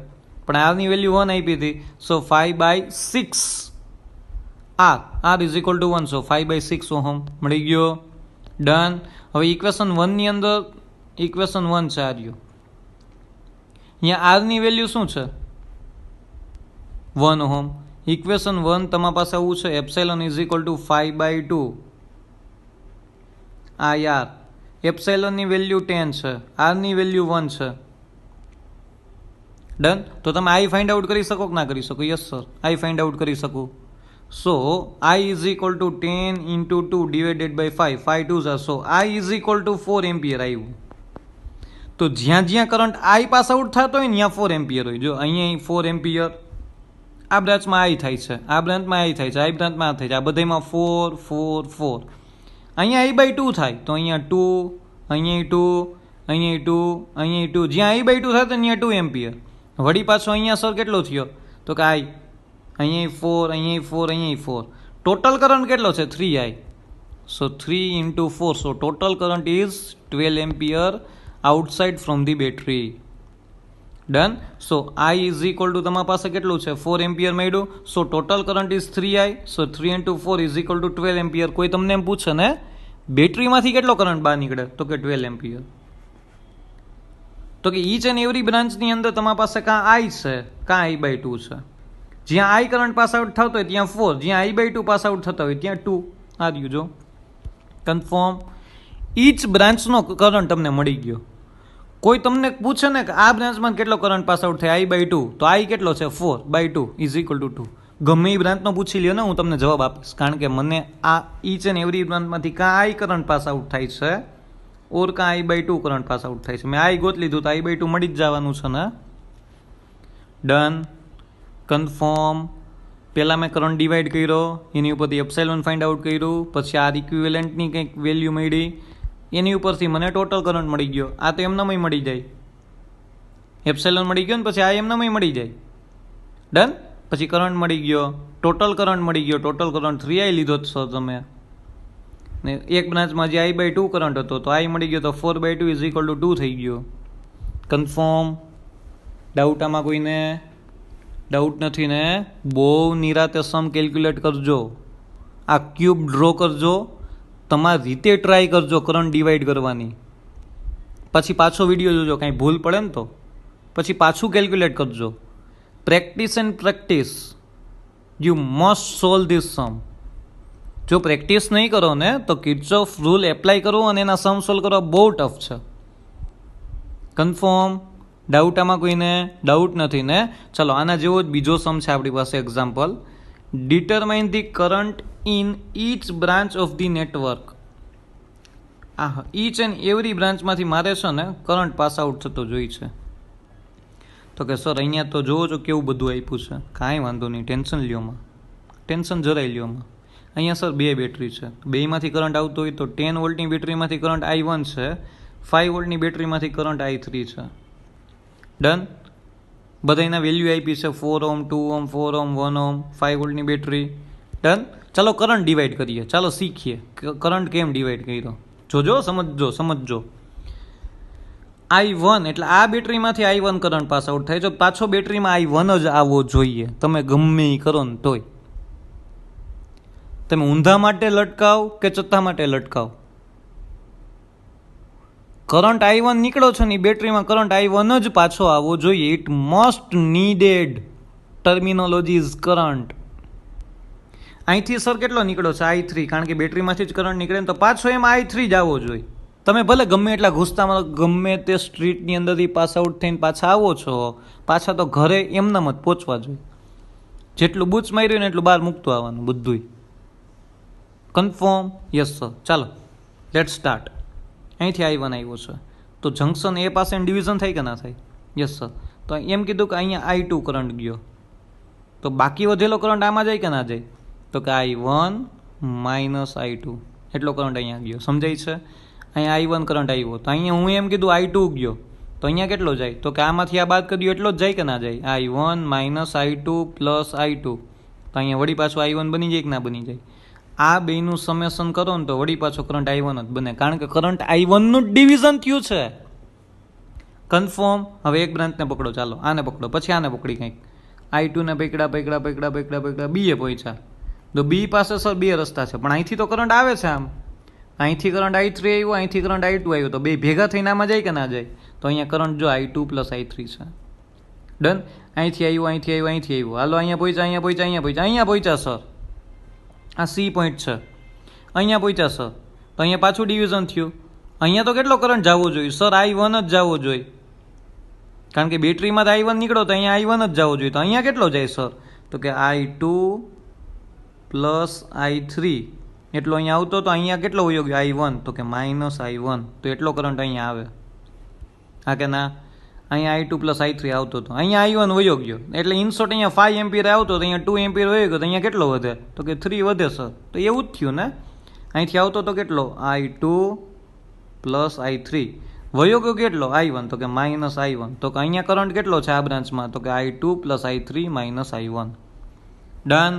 પણ આરની વેલ્યુ 1 આપી હતી. So 5 by 6 R. R is equal to 1. So 5 by 6 ohm મળી ગયો. ડન. હવે ઇક્વેશન 1ની અંદર ઇક્વેશન 1 છે આ રહ્યું. અહીંયા આરની વેલ્યુ શું છે? 1 ઓહમ. ઇક્વેશન 1 તમારા પાસે આવું છે. Epsilon is equal to 5 by 2 IR. એપ્સાઇલોનની વેલ્યુ 10 છે. આરની વેલ્યુ 1 છે. ડન. તો તમે આઈ ફાઇન્ડ આઉટ કરી શકો કે ના કરી શકો? Yes sir, I find out કરી શકું. So I is equal to 10 into 2 divided by 5. 5 2 ઝા. So I is equal to 4 ampere આવ્યું. તો જ્યાં જ્યાં કરંટ આઈ પાસ આઉટ થતો હોય ને ત્યાં 4 એમ્પિયર હોય. જો અહીંયા 4 એમ્પિયર આ બ્રાન્ચમાં આઈ થાય છે, આ બ્રાન્ચમાં આઈ થાય છે, આ બ્રાન્ચમાં આ થાય છે. આ બધામાં 4 4 4. અહીંયા આઈ બાય 2 થાય તો અહીંયા 2, અહીંયા 2, અહીંયા 2, અહીંયા 2. જ્યાં આઈ બાય 2 થાય તો ત્યાં 2 એમ્પિયર. વળી પાછો અહીંયા સર કેટલો થયો? તો કે આઈ અહીંયા 4, અહીંયા 4, અહીંયા 4. ટોટલ કરંટ કેટલો છે? 3I. So 3 into 4. So total current is 12 ampere outside from the battery. Done. So I is equal two તમારા પાસે કેટલું છે? 4 એમ્પિયર મળ્યું. સો total current is 3I. So 3 into 4 is equal two 12 ampere. કોઈ તમને એમ પૂછે ને બેટરીમાંથી કેટલો કરંટ બહાર નીકળે? તો કે 12 એમ્પિયર. તો કે ઈચ એન્ડ એવરી બ્રાન્ચની અંદર તમારા પાસે કાં આઈ છે કાં આઈ બાય 2 છે. જ્યાં આઈ કરંટ પાસ આઉટ થતો હોય ત્યાં 4, જ્યાં આઈ બાય 2 પાસ આઉટ થતા હોય ત્યાં 2. આ રહ્યું જો. કન્ફર્મ. ઈચ બ્રાન્ચનો કરંટ તમને મળી ગયો. કોઈ તમને પૂછે ને કે આ બ્રાન્ચમાં કેટલો કરંટ પાસ આઉટ થાય? આઈ બાય 2. તો આઈ કેટલો છે? 4 બાય 2 ઇઝ ઇક્વલ ટુ 2. ગમે એ બ્રાન્ચનો પૂછી લ્યો ને, હું તમને જવાબ આપીશ. કારણ કે મને આ ઈચ એન્ડ એવરી બ્રાન્ચમાંથી કાં આઈ કરંટ પાસ આઉટ થાય છે ઓર કાં આઈ બાય 2 કરંટ પાસ આઉટ થાય છે. મેં આઈ ગોત લીધું તો આઈ બાય 2 મળી જ જવાનું છે ને. ડન. કન્ફર્મ. પહેલાં મેં કરંટ ડિવાઈડ કર્યો, એની ઉપરથી એપ્સાઇલોન ફાઇન્ડ આઉટ કર્યું, પછી આર ઇક્વિવેલન્ટની કંઈક વેલ્યુ મળી, એની ઉપરથી મને ટોટલ કરંટ મળી ગયો. આ તો એમનામય મળી જાય, એપ્સાઇલોન મળી ગયો ને પછી આ એમનામય મળી જાય. ડન. પછી કરંટ મળી ગયો, ટોટલ કરંટ મળી ગયો, ટોટલ કરંટ 3i લીધો સર તમે, ને એક બ્રાન્ચમાં જે I/2 કરંટ હતો તો I મળી ગયો, તો 4/2 ઇઝ ઇક્વલ ટુ 2 થઈ ગયો. કન્ફર્મ. ડાઉટ આમાં કોઈને? ડાઉટ નથી ને? બહુ નિરાતે સમ કેલ્ક્યુલેટ કરજો, આ ક્યુબ ડ્રો કરજો, તમારી રીતે ટ્રાય કરજો કરંટ ડિવાઈડ કરવાની. પછી પાછો વિડીયો જોજો, કાંઈ ભૂલ પડે ને તો પછી પાછું કેલ્ક્યુલેટ કરજો. Practice and practice, you must solve this sum. જો પ્રેક્ટિસ નહીં કરો ને તો કિર્ચોફ રૂલ એપ્લાય કરો અને એના સમ સોલ્વ કરવા બહુ ટફ છે. કન્ફર્મ. ડાઉટ આમાં કોઈને? ડાઉટ નથી ને? ચલો આના જેવો જ બીજો સમ છે આપણી પાસે example. Determine the current in each branch of the network. Each and every બ્રાન્ચમાંથી મારે છે ને કરંટ પાસ આઉટ થતો જોઈ છે. તો કે સર અહીંયા તો જોવો છો કેવું બધું આપ્યું છે. કાંઈ વાંધો નહીં, ટેન્શન લ્યોમાં, ટેન્શન જરાય લ્યોમાં. અહીંયા સર 2 બેટરી છે, બેમાંથી કરંટ આવતો હોય તો 10 વોલ્ટની બેટરીમાંથી કરંટ I1 છે, 5 વોલ્ટની બેટરીમાંથી કરંટ I3 છે. ડન. બધા એના વેલ્યુ આપી છે, 4 ઓહ્મ, 2 ઓહ્મ, 4 ઓહ્મ, 1 ઓહ્મ, 5 વોલ્ટની બેટરી. ડન. ચાલો કરંટ ડિવાઈડ કરીએ, ચાલો શીખીએ કરંટ કેમ ડિવાઈડ કર્યો. જોજો, સમજજો. I1 એટલે આ બેટરીમાંથી I1 કરંટ પાસ આઉટ થાય છે, પાછો બેટરીમાં I1 જ આવવો જોઈએ, તમે ગમે એ કરો ને તોય. તમે ઊંધા માટે લટકાવ કે ચત્તા માટે લટકાવ, કરંટ I1 નીકળો છો ને બેટરીમાં કરંટ I1 જ પાછો આવવો જોઈએ. It must needed. Terminology is current. અહીંથી સર કેટલો નીકળ્યો છે I3, કારણ કે બેટરીમાંથી જ કરંટ નીકળે ને તો પાછો એમાં I3 જ આવવો જોઈએ. તમે ભલે ગમે એટલા ઘૂસતામાં ગમે તે સ્ટ્રીટની અંદરથી પાસ આઉટ થઈને પાછા આવો છો, પાછા તો ઘરે એમનામ જ પહોંચવા જોઈએ. જેટલું બૂચ માર્યું ને એટલું બહાર મૂકતું આવવાનું બધુંય. કન્ફર્મ? Yes sir. ચાલો લેટ સ્ટાર્ટ. અહીંથી I1 આવ્યો છે તો જંક્શન એ પાસે ડિવિઝન થાય કે ના થાય? Yes sir. તો એમ કીધું કે અહીંયા I2 કરંટ ગયો, તો બાકી વધેલો કરંટ આમાં જાય કે ના જાય? તો કે I1 માઇનસ I2 એટલો કરંટ અહીંયા ગયો. સમજાય છે? અહીંયા I1 કરંટ આવ્યો તો અહીંયા હું એમ કીધું I2 ગયો, તો અહીંયા કેટલો જાય? તો કે આમાંથી આ બાદ કર્યું એટલો જ જાય કે ના જાય? I1 minus I2 plus I2, તો અહીંયા વળી પાછું I1 બની જાય કે ના બની જાય? આ બેનું સમેશન કરો ને તો વળી પાછો કરંટ I1 જ બને, કારણ કે કરંટ I1 નું ડિવિઝન થયું છે. કન્ફર્મ. હવે એક બ્રાન્ચને પકડો, ચાલો આને પકડો, પછી આને પકડી કંઈક. I2 ને પકડા B એ પહોંચ્યા. તો B પાસે સર 2 રસ્તા છે, પણ અહીંથી તો કરંટ આવે છે. આમ અહીંથી કરંટ I3 આવ્યો, અહીંથી કરંટ I2 આવ્યો, તો બે ભેગા થઈને આમાં જાય કે ના જાય? તો અહીંયા કરંટ જો I2 પ્લસ I3 છે. ડન. અહીંથી આવ્યો. હાલો અહીંયા પહોંચ્યા સર. આ C પોઈન્ટ છે, અહીંયા પહોંચ્યા સર, તો અહીંયા પાછું ડિવિઝન થયું. અહીંયા તો કેટલો કરંટ જવો જોઈએ સર? I1 જ જવો જોઈએ, કારણ કે બેટરીમાં I1 નીકળો તો અહીંયા I1 જ જવો જોઈએ. તો અહીંયા કેટલો જાય સર? તો કે I2 પ્લસ I3 એટલો અહીંયા આવતો, તો અહીંયા કેટલો વયો ગયો I1? તો કે માઇનસ I1, તો એટલો કરંટ અહીંયા આવે. હા કે ના? અહીંયા I2 પ્લસ I3 આવતો હતો, અહીંયા I1 વયો ગયો, એટલે ઇનશોર્ટ અહીંયા 5 એમ્પિયર આવતો તો અહીંયા 2 એમ્પિયર વયો ગયો, તો અહીંયા કેટલો વધે? તો કે 3 વધે સર. તો એવું જ થયું ને? અહીંથી આવતો તો કેટલો? I2 પ્લસ I3 વયો ગયો કેટલો? I1, તો કે માઇનસ I1. તો કે અહીંયા કરંટ કેટલો છે આ બ્રાન્ચમાં? તો કે I2 plus I3 minus I1. Done.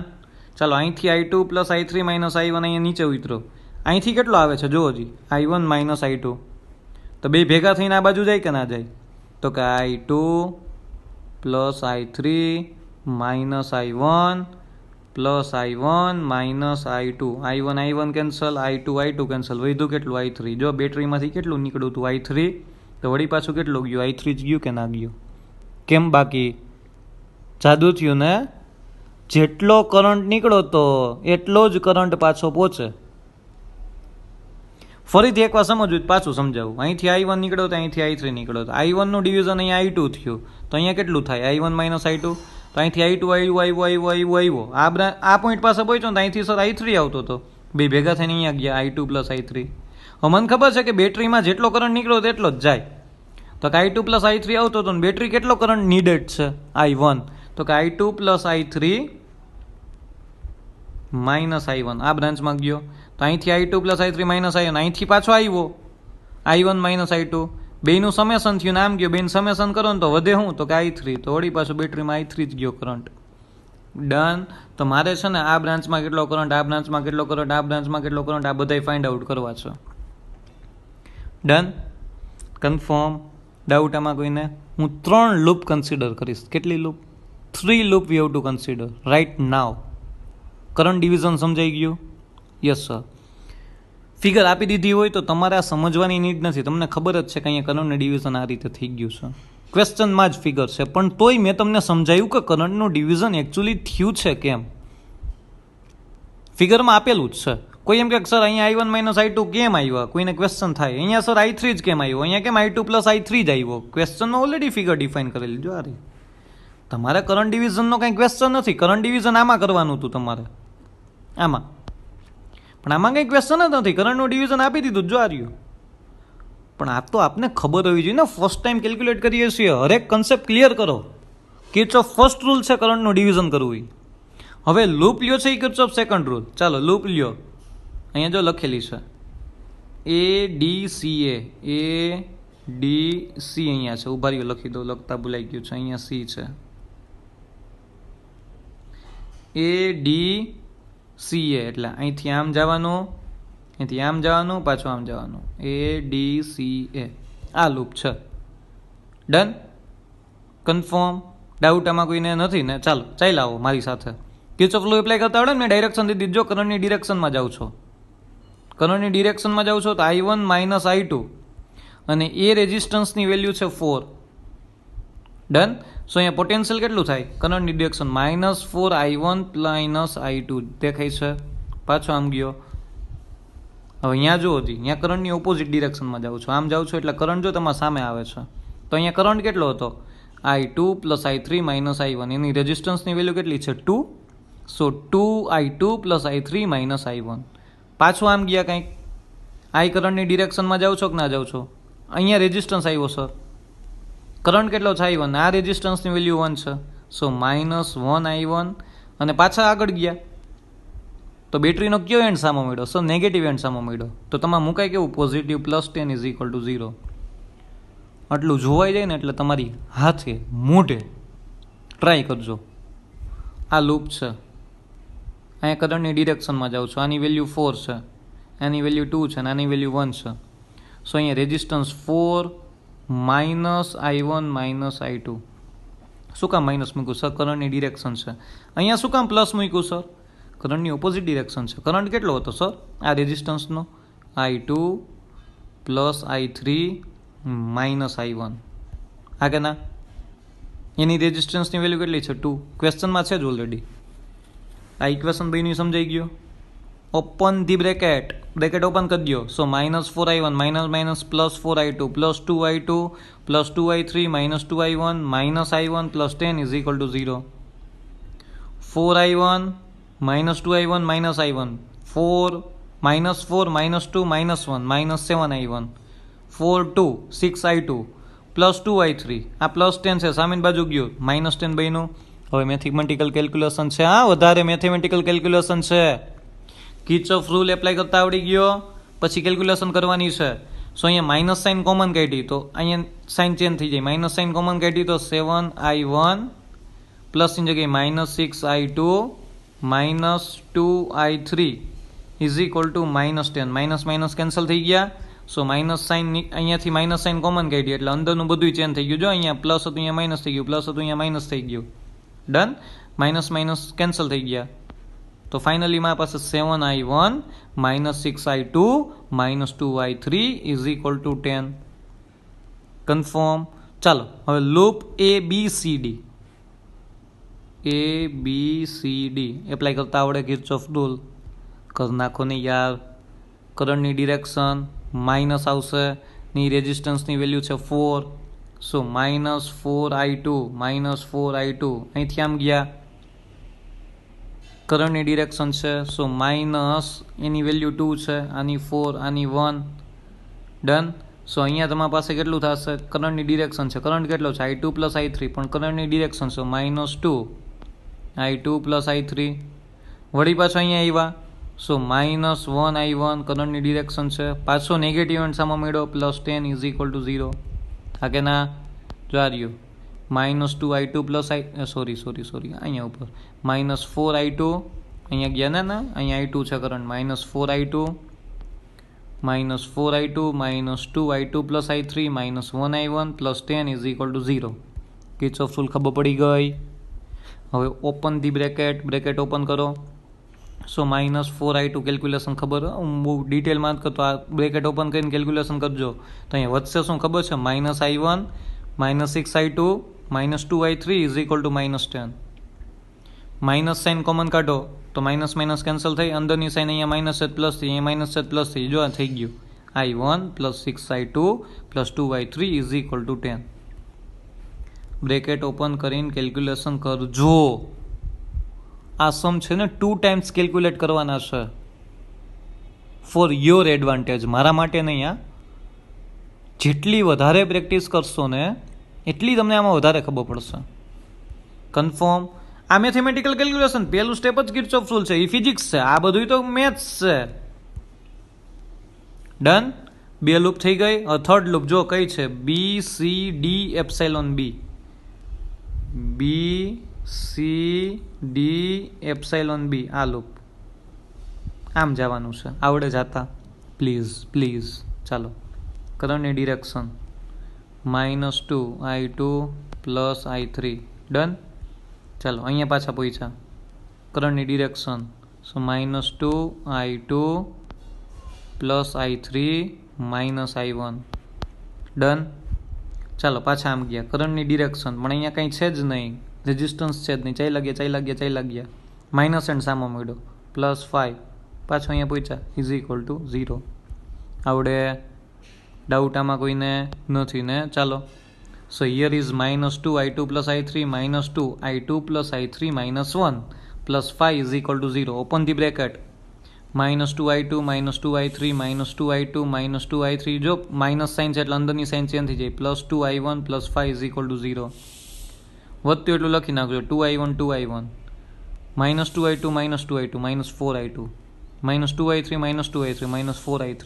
ચાલો અહીંથી I2 plus I3 minus I1 અહીંયા નીચે ઉતરો. અહીંથી કેટલો આવે છે જુઓ જી? I1 માઇનસ I2, તો બે ભેગા થઈને આ બાજુ જાય કે ના જાય? તો કે I2 plus I3 minus I1 plus I1 minus I2. I1 cancel, I2 cancel, વધ્યું કેટલું? I3. જો બેટરીમાંથી કેટલું નીકળ્યું હતું? I3, તો વળી પાછું કેટલું ગયું? I3 જ ગયું કે ના ગયું? કેમ બાકી? જાદુ થયું ને? જેટલો કરંટ નીકળો તો એટલો જ કરંટ પાછો પહોંચે. ફરીથી એકવાર સમજવું, પાછું સમજાવું. અહીંથી I1 નીકળ્યો તો અહીંથી I3 નીકળ્યો, તો I1 નું ડિવિઝન અહીંયા I2 થયું, તો અહીંયા કેટલું થાય? I1 minus I2. તો અહીંથી I2 આવ્યો. આ પોઈન્ટ પાસે પહોંચ્યો તો અહીંથી સર I3 આવતો હતો, બે ભેગા થઈને અહીંયા ગયા I2 પ્લસ I3. હવે મને ખબર છે કે બેટરીમાં જેટલો કરંટ નીકળ્યો તેટલો જ જાય, તો I2 પ્લસ I3 આવતો હતો ને બેટરી કેટલો કરંટ નીડેડ છે? I1, તો કે I2 plus I3 minus I1 આ બ્રાન્ચમાં ગયો તો અહીંથી I2 plus I3 minus I1 અહીંથી પાછો આવ્યો I1 માઇનસ I2 બેનું સમેશન થયું નામ ગયો બેન સમેશન કરો ને તો વધે શું તો કે I3 તો વળી પાછું બેટરીમાં I3 જ ગયો કરંટ ડન તો મારે છે ને આ બ્રાન્ચમાં કેટલો કરંટ આ બ્રાન્ચમાં કેટલો કરંટ આ બ્રાન્ચમાં કેટલો કરંટ આ બધાય ફાઇન્ડ આઉટ કરવા છે ડન કન્ફર્મ ડાઉટ આમાં કોઈને હું 3 લૂપ કન્સિડર કરીશ કેટલી loop 3 loop we have to consider right now current division સમજાઈ ગયું યસ સર ફિગર આપી દીધી હોય તો તમારે આ સમજવાની નીડ નથી તમને ખબર જ છે કે અહીંયા કરંટનું ડિવિઝન આ રીતે થઈ ગયું છે ક્વેશ્ચનમાં જ ફિગર છે પણ તોય મેં તમને સમજાયું કે કરંટનું ડિવિઝન એકચ્યુઅલી થયું છે કેમ ફિગરમાં આપેલું જ છે કોઈ એમ કે સર અહીંયા I1 માઇનસ I2 કેમ આવ્યા કોઈને ક્વેશ્ચન થાય અહીંયા સર I3 જ કેમ આવ્યો અહીંયા કેમ I2 પ્લસ I3 જ આવ્યો ક્વેશ્ચનમાં ઓલરેડી ફિગર ડિફાઇન કરેલી જો આ રહી તમારે કરંટ ડિવિઝનનો કંઈ ક્વેશ્ચન નથી કરંટ ડિવિઝન આમાં કરવાનું હતું તમારે આમાં પણ આમાં કંઈ ક્વેશ્ચન જ નથી કરંટનું ડિવિઝન આપી દીધું જો આ રહ્યું પણ આ તો આપને ખબર હોવી જોઈએ ને ફર્સ્ટ ટાઈમ કેલ્ક્યુલેટ કરીએ છીએ હરેક કન્સેપ્ટ ક્લિયર કરો કિર્ચોફ ફર્સ્ટ રૂલ છે કરંટનું ડિવિઝન કરવું હવે લૂપ લ્યો છે એ કિર્ચોફ સેકન્ડ રૂલ ચાલો લૂપ લ્યો અહીંયા જો લખેલી છે ADCA અહીંયા છે ઉભા રહ્યો લખી દો લખતા ભૂલાઈ ગયું છે અહીંયા C છે ADCA એટલે અહીંથી આમ જવાનું અહીંથી આમ જવાનું પાછું આમ જવાનું ADCA આ લૂપ છે ડન કન્ફર્મ ડાઉટ આમાં કોઈને નથી ને ચાલો ચાલ આવો મારી સાથે કિર્ચોફ લૂ એપ્લાય કરતા આવડે ને મેં ડાયરેક્શન દીધી જો કરંટની ડિરેક્શનમાં જાઉં છો કરંટની ડિરેક્શનમાં જાઉં છો તો I1 માઇનસ I2 અને એ રેઝિસ્ટન્સની વેલ્યુ છે 4 ડન સો અહીંયા પોટેન્શિયલ કેટલું થાય કરંટની ડિરેક્શન -4I1 માઇનસ I2 દેખાય છે પાછો આમ ગયો હવે અહીંયા જુઓ હતી અહીંયા કરંટની ઓપોઝિટ ડિરેક્શનમાં જાઉં છું આમ જાઉં છું એટલે કરંટ જો તમારા સામે આવે છે તો અહીંયા કરંટ કેટલો હતો I2 plus I3 minus I1 એની રેઝિસ્ટન્સની વેલ્યુ કેટલી છે 2 સો 2I2 plus I3 minus I1 પાછું આમ ગયા કંઈક I કરંટની ડિરેક્શનમાં જાઉં છો કે ના જાઉં છો અહીંયા રેઝિસ્ટન્સ આવ્યો સર કરંટ કેટલો છે I1 આ રેઝિસ્ટન્સની વેલ્યુ 1 છે સો -1I1 અને પાછા આગળ ગયા તો બેટરીનો કયો એન્ડ સામો મળ્યો સર નેગેટિવ એન્ડ સામો મળ્યો તો તમારે મુકાય કેવું પોઝિટિવ +10 = 0 આટલું જોવાઈ જાય ને એટલે તમારી હાથે મોઢે ટ્રાય કરજો આ લૂપ છે અહીંયા કરંટની ડિરેક્શનમાં જાઉં છું આની વેલ્યુ 4 છે આની વેલ્યુ 2 છે અને આની વેલ્યુ 1 છે સો અહીંયા રેઝિસ્ટન્સ 4 -I1 માઇનસ I2 શું કામ માઇનસ મૂક્યું સર કરંટની ડિરેક્શન છે અહીંયા શું કામ પ્લસ મૂક્યું સર કરંટની ઓપોઝિટ ડિરેક્શન છે કરંટ કેટલો હતો સર આ રેઝિસ્ટન્સનો I2 plus I3 minus I1 આ કે ના એની રેઝિસ્ટન્સની વેલ્યુ કેટલી છે 2 ક્વેશ્ચનમાં છે જ ઓલરેડી આ ઇક્વેશન બેની સમજાઈ ગયો ઓપન ધી બ્રેકેટ ઓપન કરી દો સો -4I1 minus +4I2 +2I2 +2I3 -2I1 -I1 +10 = 0 4I1 -2I1 -I1 4 -4 -2 -1 -7I1 4 2 6I2 +2I3 આ +10 છે સામેની બાજુ ગયો -10 બન્યું હવે મેથેમેટિકલ કેલ્ક્યુલેશન છે હા વધારે મેથેમેટિકલ કેલ્ક્યુલેશન છે કિર્ચોફ રૂલ એપ્લાય કરતા આવડી ગયો પછી કેલ્ક્યુલેશન કરવાની છે સો અહીંયા માઇનસ સાઇન કોમન કાઢી તો અહીંયા સાઇન ચેન્જ થઈ જાય માઇનસ સાઇન કોમન કાઢી તો 7I1 પ્લસની જગ્યાએ -6I2 -2I3 = -10 કેન્સલ થઈ ગયા સો માઇનસ સાઇન અહીંયાથી માઇનસ સાઇન કોમન કાઢી એટલે અંદરનું બધું ચેન્જ થઈ ગયું જો અહીંયા પ્લસ હતું અહીંયા માઇનસ થઈ ગયું પ્લસ હતું અહીંયા માઇનસ થઈ ગયું ડન માઇનસ કેન્સલ થઈ ગયા તો ફાઇનલી મારા પાસે 7I1 -6I2 -2I3 = 10 કન્ફર્મ ચાલો હવે લૂપ ABCD એપ્લાય કરતા આવડે કિર્ચોફ રૂલ કર નાખો ને યાર કરંટની ડિરેક્શન માઇનસ આવશે ની રેઝિસ્ટન્સની વેલ્યુ છે 4 સો -4I2 અહીંથી આમ ગયા કરંટની ડિરેક્શન છે સો માઇનસ એની વેલ્યુ 2 છે આની 4 આની 1 ડન સો અહીંયા તમારી પાસે કેટલું થશે? કરંટની ડિરેક્શન છે, કરંટ કેટલો છે? I2 પ્લસ I3, પણ કરંટની ડિરેક્શન છે -2 I2 પ્લસ I3. વળી પાછો અહીંયા આવ્યા, સો -1 I1 કરંટની ડિરેક્શન છે, પાછો નેગેટિવ એન્ડ સામો મેળો +10 ઇઝ ઇક્વલ ટુ 0. હા કે ના? જો આ રહ્યું -2 I2 પ્લસ સોરી અહીંયા ઉપર -4 I2, અહીંયા ગયા ના અહીંયા I2 છે current, -4 I2 -2 I2 plus I3 -1 I1 +10 is equal to 0. Kirchhoff rule ખબર પડી ગઈ. હવે ઓપન ધી બ્રેકેટ ઓપન કરો. સો -4 I2 કેલ્ક્યુલેશન ખબર, હું બહુ ડિટેલમાં જ કરતો, આ બ્રેકેટ ઓપન કરીને કેલ્ક્યુલેશન કરજો તો અહીંયા વધશે શું ખબર છે? -I1 -6 I2 -2 I3 is equal to -10. Minus sign common કાઢો તો માઇનસ માઇનસ કેન્સલ થઈ, અંદરની સાઇન અહીંયા માઇનસ જ પ્લસ થઈ, અહીંયા માઇનસ જ પ્લસ થઈ, જો આ થઈ ગયું I1 + 6 I2 + 2 I3 is equal to 10. Bracket open કરીને કેલ્ક્યુલેશન કરજો. આ સમ છે ને 2 ટાઈમ્સ કેલ્ક્યુલેટ કરવાના છે, ફોર યોર એડવાન્ટેજ, મારા માટે નહીં. આ જેટલી વધારે પ્રેક્ટિસ કરશો ને એટલી તમને આમાં વધારે ખબર પડશે. કન્ફર્મ? આ મેથેમેટિકલ કેલ્ક્યુલેશન પહેલું સ્ટેપ જ કિર્ચોફ રૂલ છે, એ ફિઝિક્સ છે, આ બધું તો મેથ્સ છે. ડન. 2 લૂપ થઈ ગઈ. થર્ડ લૂપ જો કઈ છે? BCD epsilon B, BCD epsilon B, આ લૂપ આમ જવાનું છે. આવડે જાતા પ્લીઝ. ચાલો, કરંટની ડિરેક્શન -2 I2 + I3. ડન. ચાલો અહીંયા પાછા પૂછ્યા કરંટની ડિરેક્શન, સો -2 I2 + I3 -I1. ડન. ચાલો પાછા આમ ગયા, કરંટની ડિરેક્શન, પણ અહીંયા કંઈ છે જ નહીં, રેઝિસ્ટન્સ છે જ નહીં, ચાઈ લાગ્યા માઇનસ એન્ડ સામો મળ્યો +5, પાછો અહીંયા પૂછ્યા ઇઝ ઇક્વલ ટુ 0. આવડે? ડાઉટ આમાં કોઈને નથી ને? ચાલો, સો here is -2 I2 + I3 -2 I2 + I3 -1 +5 is equal to 0. Open the bracket. -2 I2 -2 I3 -2 I2 -2 I3, જો માઇનસ સાઇન છે એટલે અંદરની સાઇન ચેન્જ થઈ જાય, +2 I1 +5 ઇઝ ઇક્વલ ટુ 0. વધતું એટલું લખી નાખજો, 2 I1 -2 I2 -2 I2 -4 I2 -2 I3 -2 I3 -4 I3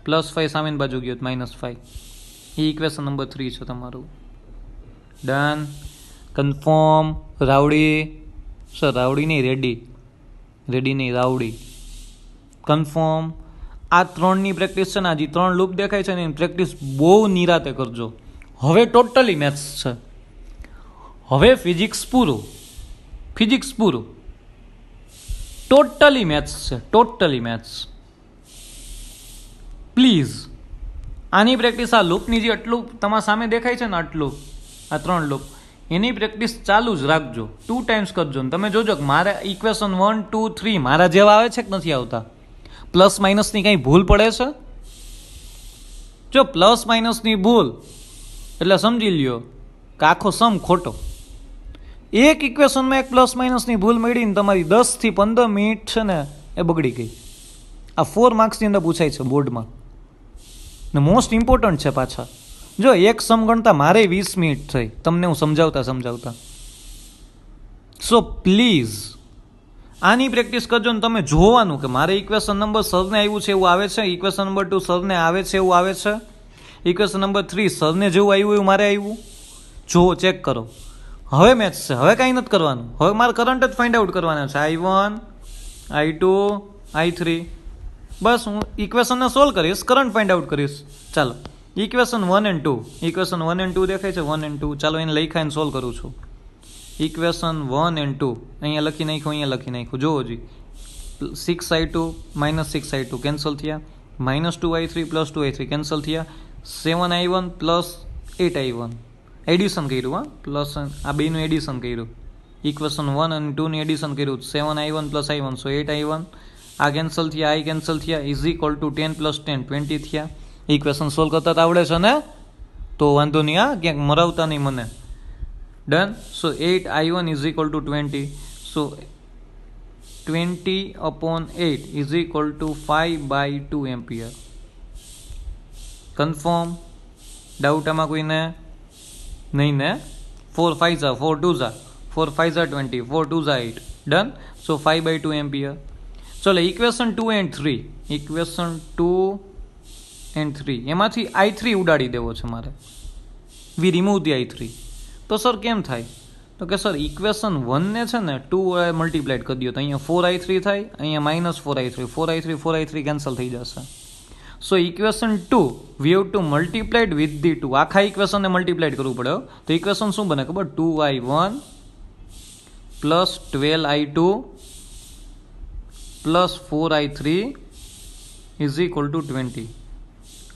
+5 સામેની બાજુ ગયો -5. એ ઇક્વેશન નંબર 3 છે તમારું. ડન. કન્ફર્મ? રાવડી સર, રાવડી નહીં, રેડી નહીં, રાવડી. કન્ફર્મ? આ 3ની પ્રેક્ટિસ છે ને, હજી 3 લૂપ દેખાય છે ને, એની પ્રેક્ટિસ બહુ નિરાતે કરજો. હવે ટોટલી મેથ્સ છે, હવે ફિઝિક્સ પૂરું, ટોટલી મેથ્સ. પ્લીઝ આની પ્રેક્ટિસ, આ લૂપની જે આટલું તમારા સામે દેખાય છે ને, આટલું આ 3 લૂપ, એની પ્રેક્ટિસ ચાલુ જ રાખજો. 2 ટાઈમ્સ કરજો ને તમે જોજો કે મારા ઇક્વેશન 1 2 3 મારા જેવા આવે છે કે નથી આવતા. પ્લસ માઇનસની કંઈ ભૂલ પડે છે? જો પ્લસ માઇનસની ભૂલ એટલે સમજી લ્યો કે આખો સમ ખોટો. એક ઇક્વેશનમાં એક પ્લસ માઇનસની ભૂલ મળીને તમારી 10 થી 15 મિનિટ છે ને એ બગડી ગઈ. આ 4 માર્ક્સની અંદર પૂછાય છે બોર્ડમાં ને મોસ્ટ ઇમ્પોર્ટન્ટ છે પાછા. જો એક સમ ગણતા મારે 20 મિનિટ થઈ તમને હું સમજાવતા. સો પ્લીઝ આની પ્રેક્ટિસ કરજો ને તમે જોવાનું કે મારે ઇક્વેશન નંબર સરને આવ્યું છે એવું આવે છે, ઇક્વેશન નંબર 2 સરને આવે છે એવું આવે છે, ઇક્વેશન નંબર 3 સરને જેવું આવ્યું એવું મારે આવ્યું. જુઓ, ચેક કરો. હવે મેથ્સ છે, હવે કાંઈ નથી કરવાનું. હવે મારે કરંટ જ ફાઇન્ડ આઉટ કરવાના છે, I1 I2 I3. બસ હું ઇક્વેશનને સોલ્વ કરીશ, કરંટ ફાઇન્ડ આઉટ કરીશ. ચાલો, ઇક્વેશન 1 અને 2 દેખાય છે, 1 અને 2. ચાલો એને લખાઈને સોલ્વ કરું છું. ઇક્વેશન 1 અને 2 અહીંયા લખી નાખ્યું. જોવો જી, 6 I2 -6 I2 કેન્સલ થયા, -2 I3 + 2 I3 કેન્સલ થયા, 7 I1 + 8 I1 એડિશન કર્યું, પ્લસ આ બેનું એડિશન કર્યું. ઇક્વેશન 1 અને 2ની એડિશન કર્યું, 7 I1 + I1 સો 8 I1. આ કેન્સલ થયા, I કેન્સલ થયા, ઇઝ ઇક્વલ ટુ 10 + 10 20 થયા. ઇક્વેશન સોલ્વ કરતા આવડે છે ને? તો વાંધો નહીં, ક્યાંક મરાવતા નહીં મને. Done. So 8 I1 is equal to 20. So 20/8 is equal two 5/2 ampere. Confirm? Doubt આમાં કોઈને? નહીં ને? 4 5 ઝા 4 2 ઝા 4 5 ઝા 20 4 2 ઝા 8 ડન. સો 5/2 એમ્પિયર. ચલો ઇક્વેશન 2 એન્ડ 3, ઇક્વેશન 2 એન્ડ 3 એમાંથી I3 ઉડાડી દેવો છે મારે. વી રિમૂવ ધી I3. તો સર કેમ થાય? તો કે સર ઇક્વેશન 1 ને છે ને 2 મલ્ટીપ્લાઇડ કરી દો તો અહીંયા 4I3 થાય, અહીંયા -4I3, 4I3 4I3 કેન્સલ થઈ જશે. So equation 2 we have to multiplied with the 2. આખા ઇક્વેશનને મલ્ટીપ્લાઇડ કરવું પડે. તો ઇક્વેશન શું બને ખબર? 2I1 plus 12I2 plus 4I3 is equal to 20.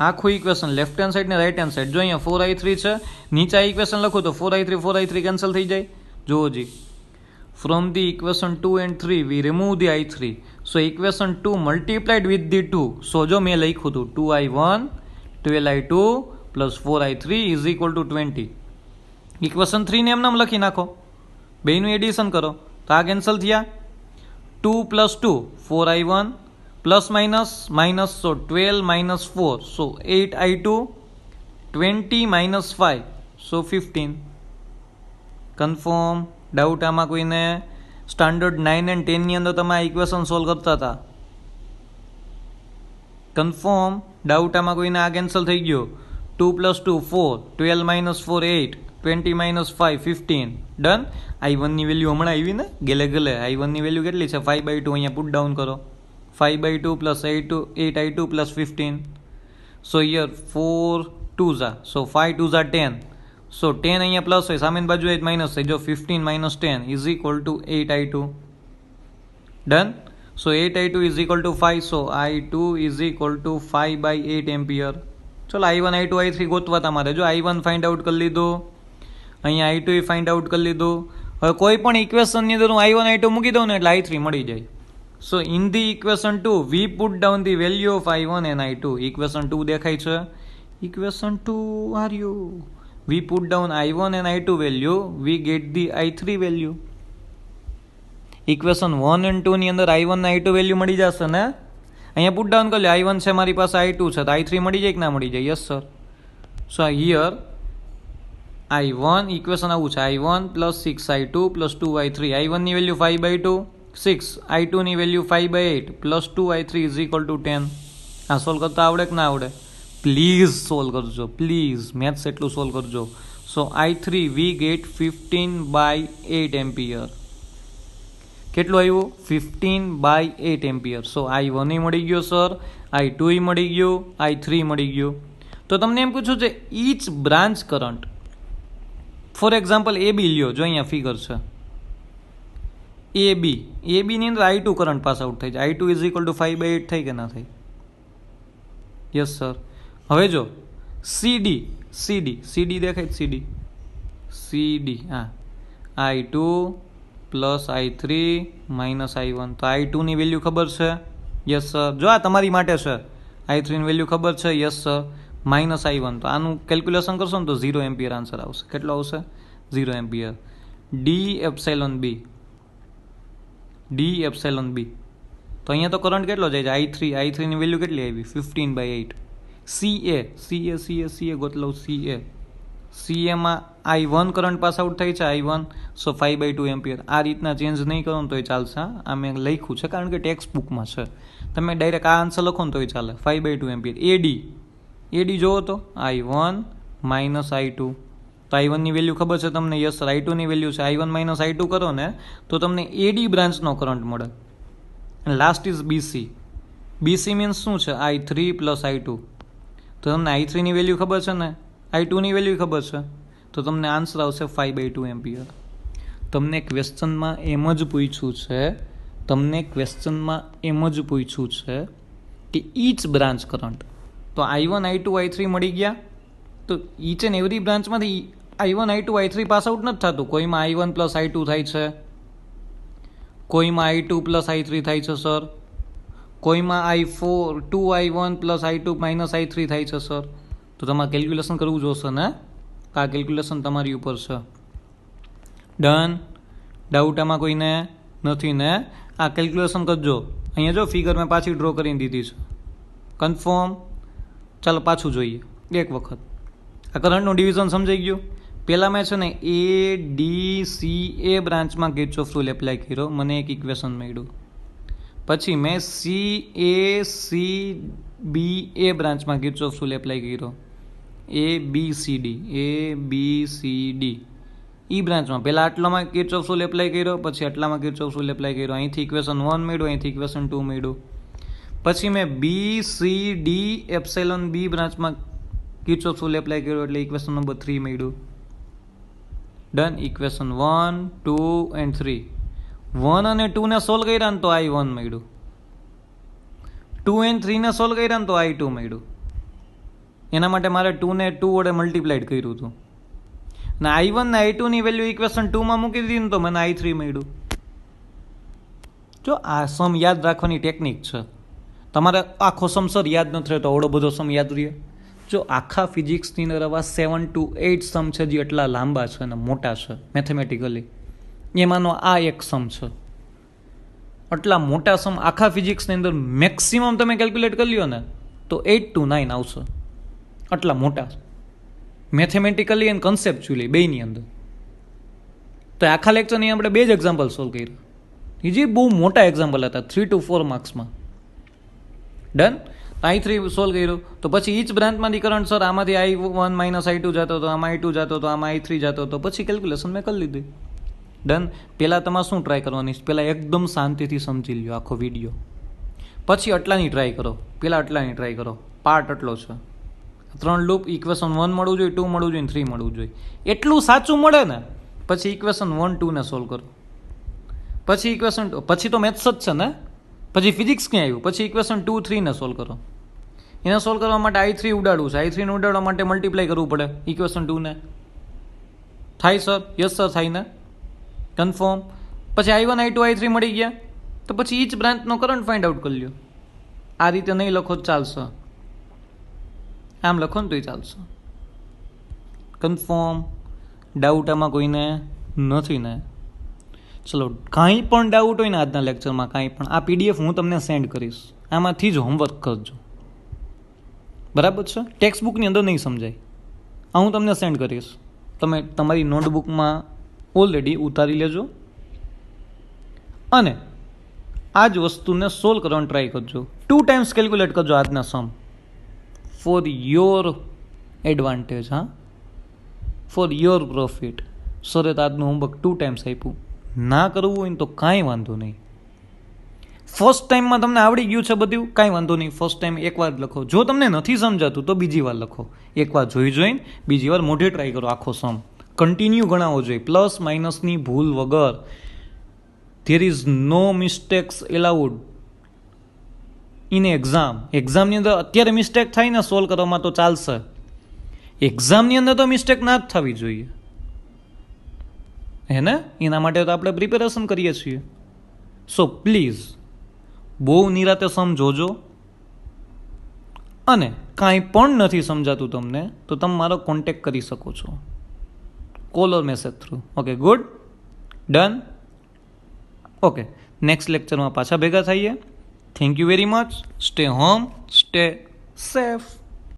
આખું ઇક્વેશન લેફ્ટ હેન્ડ સાઈડ ને રાઈટ હેન્ડ સાઈડ. જો અહીંયા 4I3 છે, નીચે આ ઇક્વેશન લખું તો 4I3 કેન્સલ થઈ જાય. જુઓ જી, from the equation 2 and 3 we remove the I3. So equation 2 multiplied with the 2. So જો મેં લખ્યું હતું 2I1 12I2 plus 4I3 is equal to 20. Equation 3 ને એમ નામ લખી નાખો, બેયનું એડિશન કરો તો આ કેન્સલ થયા. 2 પ્લસ 2 4I1 પ્લસ માઇનસ સો 12 માઇનસ 4 સો 8I2 20 માઇનસ 5 સો 15. કન્ફર્મ? ડાઉટ આમાં કોઈને? સ્ટાન્ડર્ડ 9 એન્ડ 10 ની અંદર તમે આ ઇક્વેશન સોલ્વ કરતા હતા. કન્ફર્મ? ડાઉટ આમાં કોઈને? આ કેન્સલ થઈ ગયો. 2 plus 2 4 12 minus 4 8 20 minus 5 15 done. I1 ની વેલ્યુ હમણાં આવી ને ગેલે I1 ની વેલ્યુ કેટલી છે? 5/2. અહીંયા પુટ ડાઉન કરો. 5/2 plus 8I2 plus 15. So here 4 2 ઝા સો 5 2 ઝા 10. સો 10 અહીંયા પ્લસ હોય, સામેની બાજુ જ માઇનસ થાય. જો 15 minus 10 is equal two 8I2 done. So 8I2 is equal to 5. So I2 is equal two 5/8 ampere. ચલો I1 I2 I3 ગોતવા તમારે. જો I1 ફાઇન્ડ આઉટ કરી લીધું, અહીંયા I2 ફાઇન્ડ આઉટ કરી લીધું. હવે કોઈ પણ ઇક્વેશનની અંદર હું I1 I2 મૂકી દઉં ને એટલે I3 મળી જાય. So in the equation 2 we put down the value of I1 and I2. Equation 2 દેખાય છે? Equation 2 are you? We put down I1 and I2 value, we get the I3 value. Equation 1 and 2 ની અંદર I1 અને I2 value મળી જશે ને? અહીંયા put down કરી લો. I1 છે મારી પાસે, I2 છે, તો I3 મળી જાય કે ના મળી જાય? Yes sir. So here I1 equation આવું છે, I1 plus 6I2 plus 2I3. I1 ની વેલ્યુ 5/2 6, I2 ની value 5/8 plus 2I3 is equal to 10. આ સોલ્વ કરતા આવડે કે ના આવડે? પ્લીઝ સોલ્વ કરજો, પ્લીઝ મેથ્સ એટલું સોલ્વ કરજો. સો I3 વી ગેટ 15/8 એમ્પિયર. કેટલું આવ્યું? 15/8 એમ્પિયર. સો I1 મળી ગયો સર, I2 મળી ગયો, I3 મળી ગયો. તો તમને એમ પૂછું છે each branch current. For example AB લ્યો. જો અહીંયા ફિગર છે AB ની અંદર I2 કરંટ પાસ આઉટ થાય છે. I2 ઇઝ ઇક્વલ ટુ 5/8 થાય કે ના થાય? Yes sir. હવે જો CD દેખાય છે? CD હા, I2 plus I3 minus I1. તો I2 ની વેલ્યુ ખબર છે? Yes sir. જો આ તમારી માટે છે. I3 ની વેલ્યુ ખબર છે? Yes sir. Minus I1. તો આનું કેલ્ક્યુલેશન કરશો ને તો 0 એમ્પિયર આન્સર આવશે. કેટલો આવશે? 0 એમ્પિયર. D epsilon B. તો અહીંયા તો કરંટ કેટલો જાય છે? I3 ની વેલ્યુ કેટલી આવી? 15/8. CA ગોતલો. CA માં I1 કરંટ પાસ આઉટ થાય છે, I1. સો 5/2 એમ્પિયર. આ રીતના ચેન્જ નહીં કરો ને તોય ચાલશે. આ મેં લખ્યું છે કારણ કે ટેક્સ્ટ બુકમાં છે. તમે ડાયરેક્ટ આ આન્સર લખો ને તોય ચાલે. 5/2 એમ્પિયર. AD જોવો તો I1 માઇનસ I2. તો I1 ની વેલ્યુ ખબર છે તમને? Yes sir. I2 ની વેલ્યુ છે. I1 માઇનસ I2 કરો ને તો તમને AD બ્રાન્ચનો કરંટ મળે. લાસ્ટ ઇઝ BC મીન્સ શું છે? I3 plus I2. તો તમને I3 ની વેલ્યુ ખબર છે ને, I2 ની વેલ્યુ ખબર છે, તો તમને આન્સર આવશે 5/2 એમ્પિયર. તમને ક્વેશ્ચનમાં એમ જ પૂછ્યું છે કે ઈચ બ્રાન્ચ કરંટ. તો I1 I2 I3 મળી ગયા. તો ઈચ એન્ડ એવરી બ્રાન્ચમાંથી I1 I2 I3 pass out નથી થતું. કોઈમાં I1 પ્લસ I2 થાય છે, કોઈમાં I2 પ્લસ I3 થાય છે sir, કોઈમાં I1 plus I2 minus I3 થાય છે સર. તો તમારે કેલ્ક્યુલેશન કરવું જોશે ને? આ કેલ્ક્યુલેશન તમારી ઉપર છે. ડન. ડાઉટ આમાં કોઈને નથી ને? આ કેલ્ક્યુલેશન કરજો. અહીંયા જો ફિગર મેં પાછી ડ્રો કરીને દીધી છે. કન્ફર્મ? ચાલો પાછું જોઈએ. એક વખત. આ કરંટનું ડિવિઝન સમજાઈ ગયું. પહેલાં મેં છે ને ADCA બ્રાન્ચમાં કિર્ચોફ રૂલ એપ્લાય કર્યો, મને એક ઇક્વેશન મળ્યું. પછી મેં CACBA બ્રાન્ચમાં કિર્ચોફ રૂલ એપ્લાય કર્યો, ABCD ઈ બ્રાન્ચમાં પહેલાં આટલામાં કિર્ચોફ રૂલ એપ્લાય કર્યો, પછી આટલામાં કિર્ચોફ રૂલ એપ્લાય કર્યો. અહીંથી ઇક્વેશન 1 મળ્યું, અહીંથી ઇક્વેશન 2 મળ્યું. પછી મેં BCD એપ્સિલોન B બ્રાન્ચમાં કિર્ચોફ રૂલ એપ્લાય કર્યો એટલે ઇક્વેશન નંબર 3 મળ્યું. ડન. Equation 1, 2 and 3. 1 અને 2 ને સોલ્વ કર્યા ને તો I1 મળ્યું. 2 and 3 ને સોલ્વ કર્યા ને તો I2 મળ્યું. એના માટે મારે 2 ને 2 વડે મલ્ટીપ્લાઇડ કર્યું હતું. અને I1 ને I2 ની વેલ્યુ ઇક્વેશન 2 માં મૂકી દીધી ને તો મને I3 મળ્યું. જો આ સમ યાદ રાખવાની ટેકનિક છે. તમારે આખો સમ સર યાદ નથી રહેતો, આવડો બધો સમ યાદ રહે. જો આખા ફિઝિક્સની અંદર આવા 7 to 8 સમ છે જે એટલા લાંબા છે અને મોટા છે મેથેમેટિકલી, એમાંનો આ એક સમ છે. આટલા મોટા સમ આખા ફિઝિક્સની અંદર મેક્સિમમ તમે કેલ્ક્યુલેટ કરી લ્યો ને તો 8 to 9 આવશે. આટલા મોટા મેથેમેટિકલી એન્ડ કન્સેપ્ચ્યુઅલી બેયની અંદર. તો આખા લેક્ચરની આપણે 2 જ એક્ઝામ્પલ સોલ્વ કર્યા. એ જે બહુ મોટા એક્ઝામ્પલ હતા 3 to 4 માર્ક્સમાં. ડન. I3 સોલ્વ કર્યું તો પછી ઈચ બ્રાન્ચમાંથી કરંટ સર આમાંથી I1 માઇનસ I2 જતો હતો, આમાં I2 જતો હતો, આમાં I3 જતો હતો. પછી કેલ્ક્યુલેશન મેં કરી લીધી. ડન. પહેલાં તમારે શું ટ્રાય કરવાની? પહેલાં એકદમ શાંતિથી સમજી લ્યો આખો વિડીયો, પછી આટલાની ટ્રાય કરો. પહેલાં આટલાની ટ્રાય કરો. પાર્ટ આટલો છે. 3 લૂપ, ઇક્વેશન 1 મળવું જોઈએ, 2 મળવું જોઈએ, 3 મળવું જોઈએ. એટલું સાચું મળે ને પછી ઇક્વેશન 1, 2 ને સોલ્વ કરો. પછી ઇક્વેશન પછી તો મેથ્સ જ છે ને, પછી ફિઝિક્સ ક્યાં આવ્યું? પછી ઇક્વેશન 2, 3 ને સોલ્વ કરો. એને સોલ્વ કરવા માટે I3 ઉડાડવું છે. I3 ને ઉડાડવા માટે મલ્ટીપ્લાય કરવું પડે ઇક્વેશન 2 ને. થાય સર? યસ સર, થાય ને? કન્ફર્મ. પછી I1, I2, I3 મળી ગયા તો પછી ઈચ બ્રાન્ચનો કરંટ ફાઇન્ડ આઉટ કરી લ્યો. આ રીતે નહીં લખો તો ચાલશે, આમ લખો ને તોય ચાલશે. કન્ફર્મ. ડાઉટ આમાં કોઈને નથી ને? ચલો, કાંઈ પણ ડાઉટ હોય ને આજના લેક્ચરમાં કાંઈ પણ, આ PDF હું તમને સેન્ડ કરીશ, આમાંથી જ હોમવર્ક કરજો. બરાબર છે? ટેક્સ્ટ બુકની અંદર નહીં સમજાય, આ હું તમને સેન્ડ કરીશ. તમે તમારી નોટબુકમાં ઓલરેડી ઉતારી લેજો અને આ જ વસ્તુને સોલ્વ કરવાનો ટ્રાય કરજો. 2 times કેલ્ક્યુલેટ કરજો આજના સમ, ફોર યોર એડવાન્ટેજ. હા, ફોર યોર પ્રોફિટ. સરે તો આજનું હોમવર્ક 2 times આપ્યું. ના કરવું હોય ને તો કાંઈ વાંધો નહીં. ફર્સ્ટ ટાઈમમાં તમને આવડી ગયું છે બધું, કાંઈ વાંધો નહીં. ફર્સ્ટ ટાઈમ એકવાર લખો. જો તમને નથી સમજાતું તો બીજી વાર લખો. એકવાર જોઈને બીજી વાર મોઢે ટ્રાય કરો. આખો સમ કન્ટિન્યુ ગણાવવો જોઈએ, પ્લસ માઇનસની ભૂલ વગર. There is no mistakes allowed in exam. એક્ઝામની અંદર અત્યારે મિસ્ટેક થાય ને સોલ્વ કરવામાં તો ચાલશે, એક્ઝામની અંદર તો મિસ્ટેક ના જ થવી જોઈએ, હે ને? એના માટે તો આપણે પ્રિપેરેશન કરીએ છીએ. સો પ્લીઝ બહુ નિરાતે સમજોજો. અને કાંઈ પણ નથી સમજાતું તમને તો તમે મારો કોન્ટેક્ટ કરી શકો છો, call or message through. Okay, good, done. Okay, next લેક્ચરમાં પાછા ભેગા થઈએ. Thank you very much. Stay home, stay safe.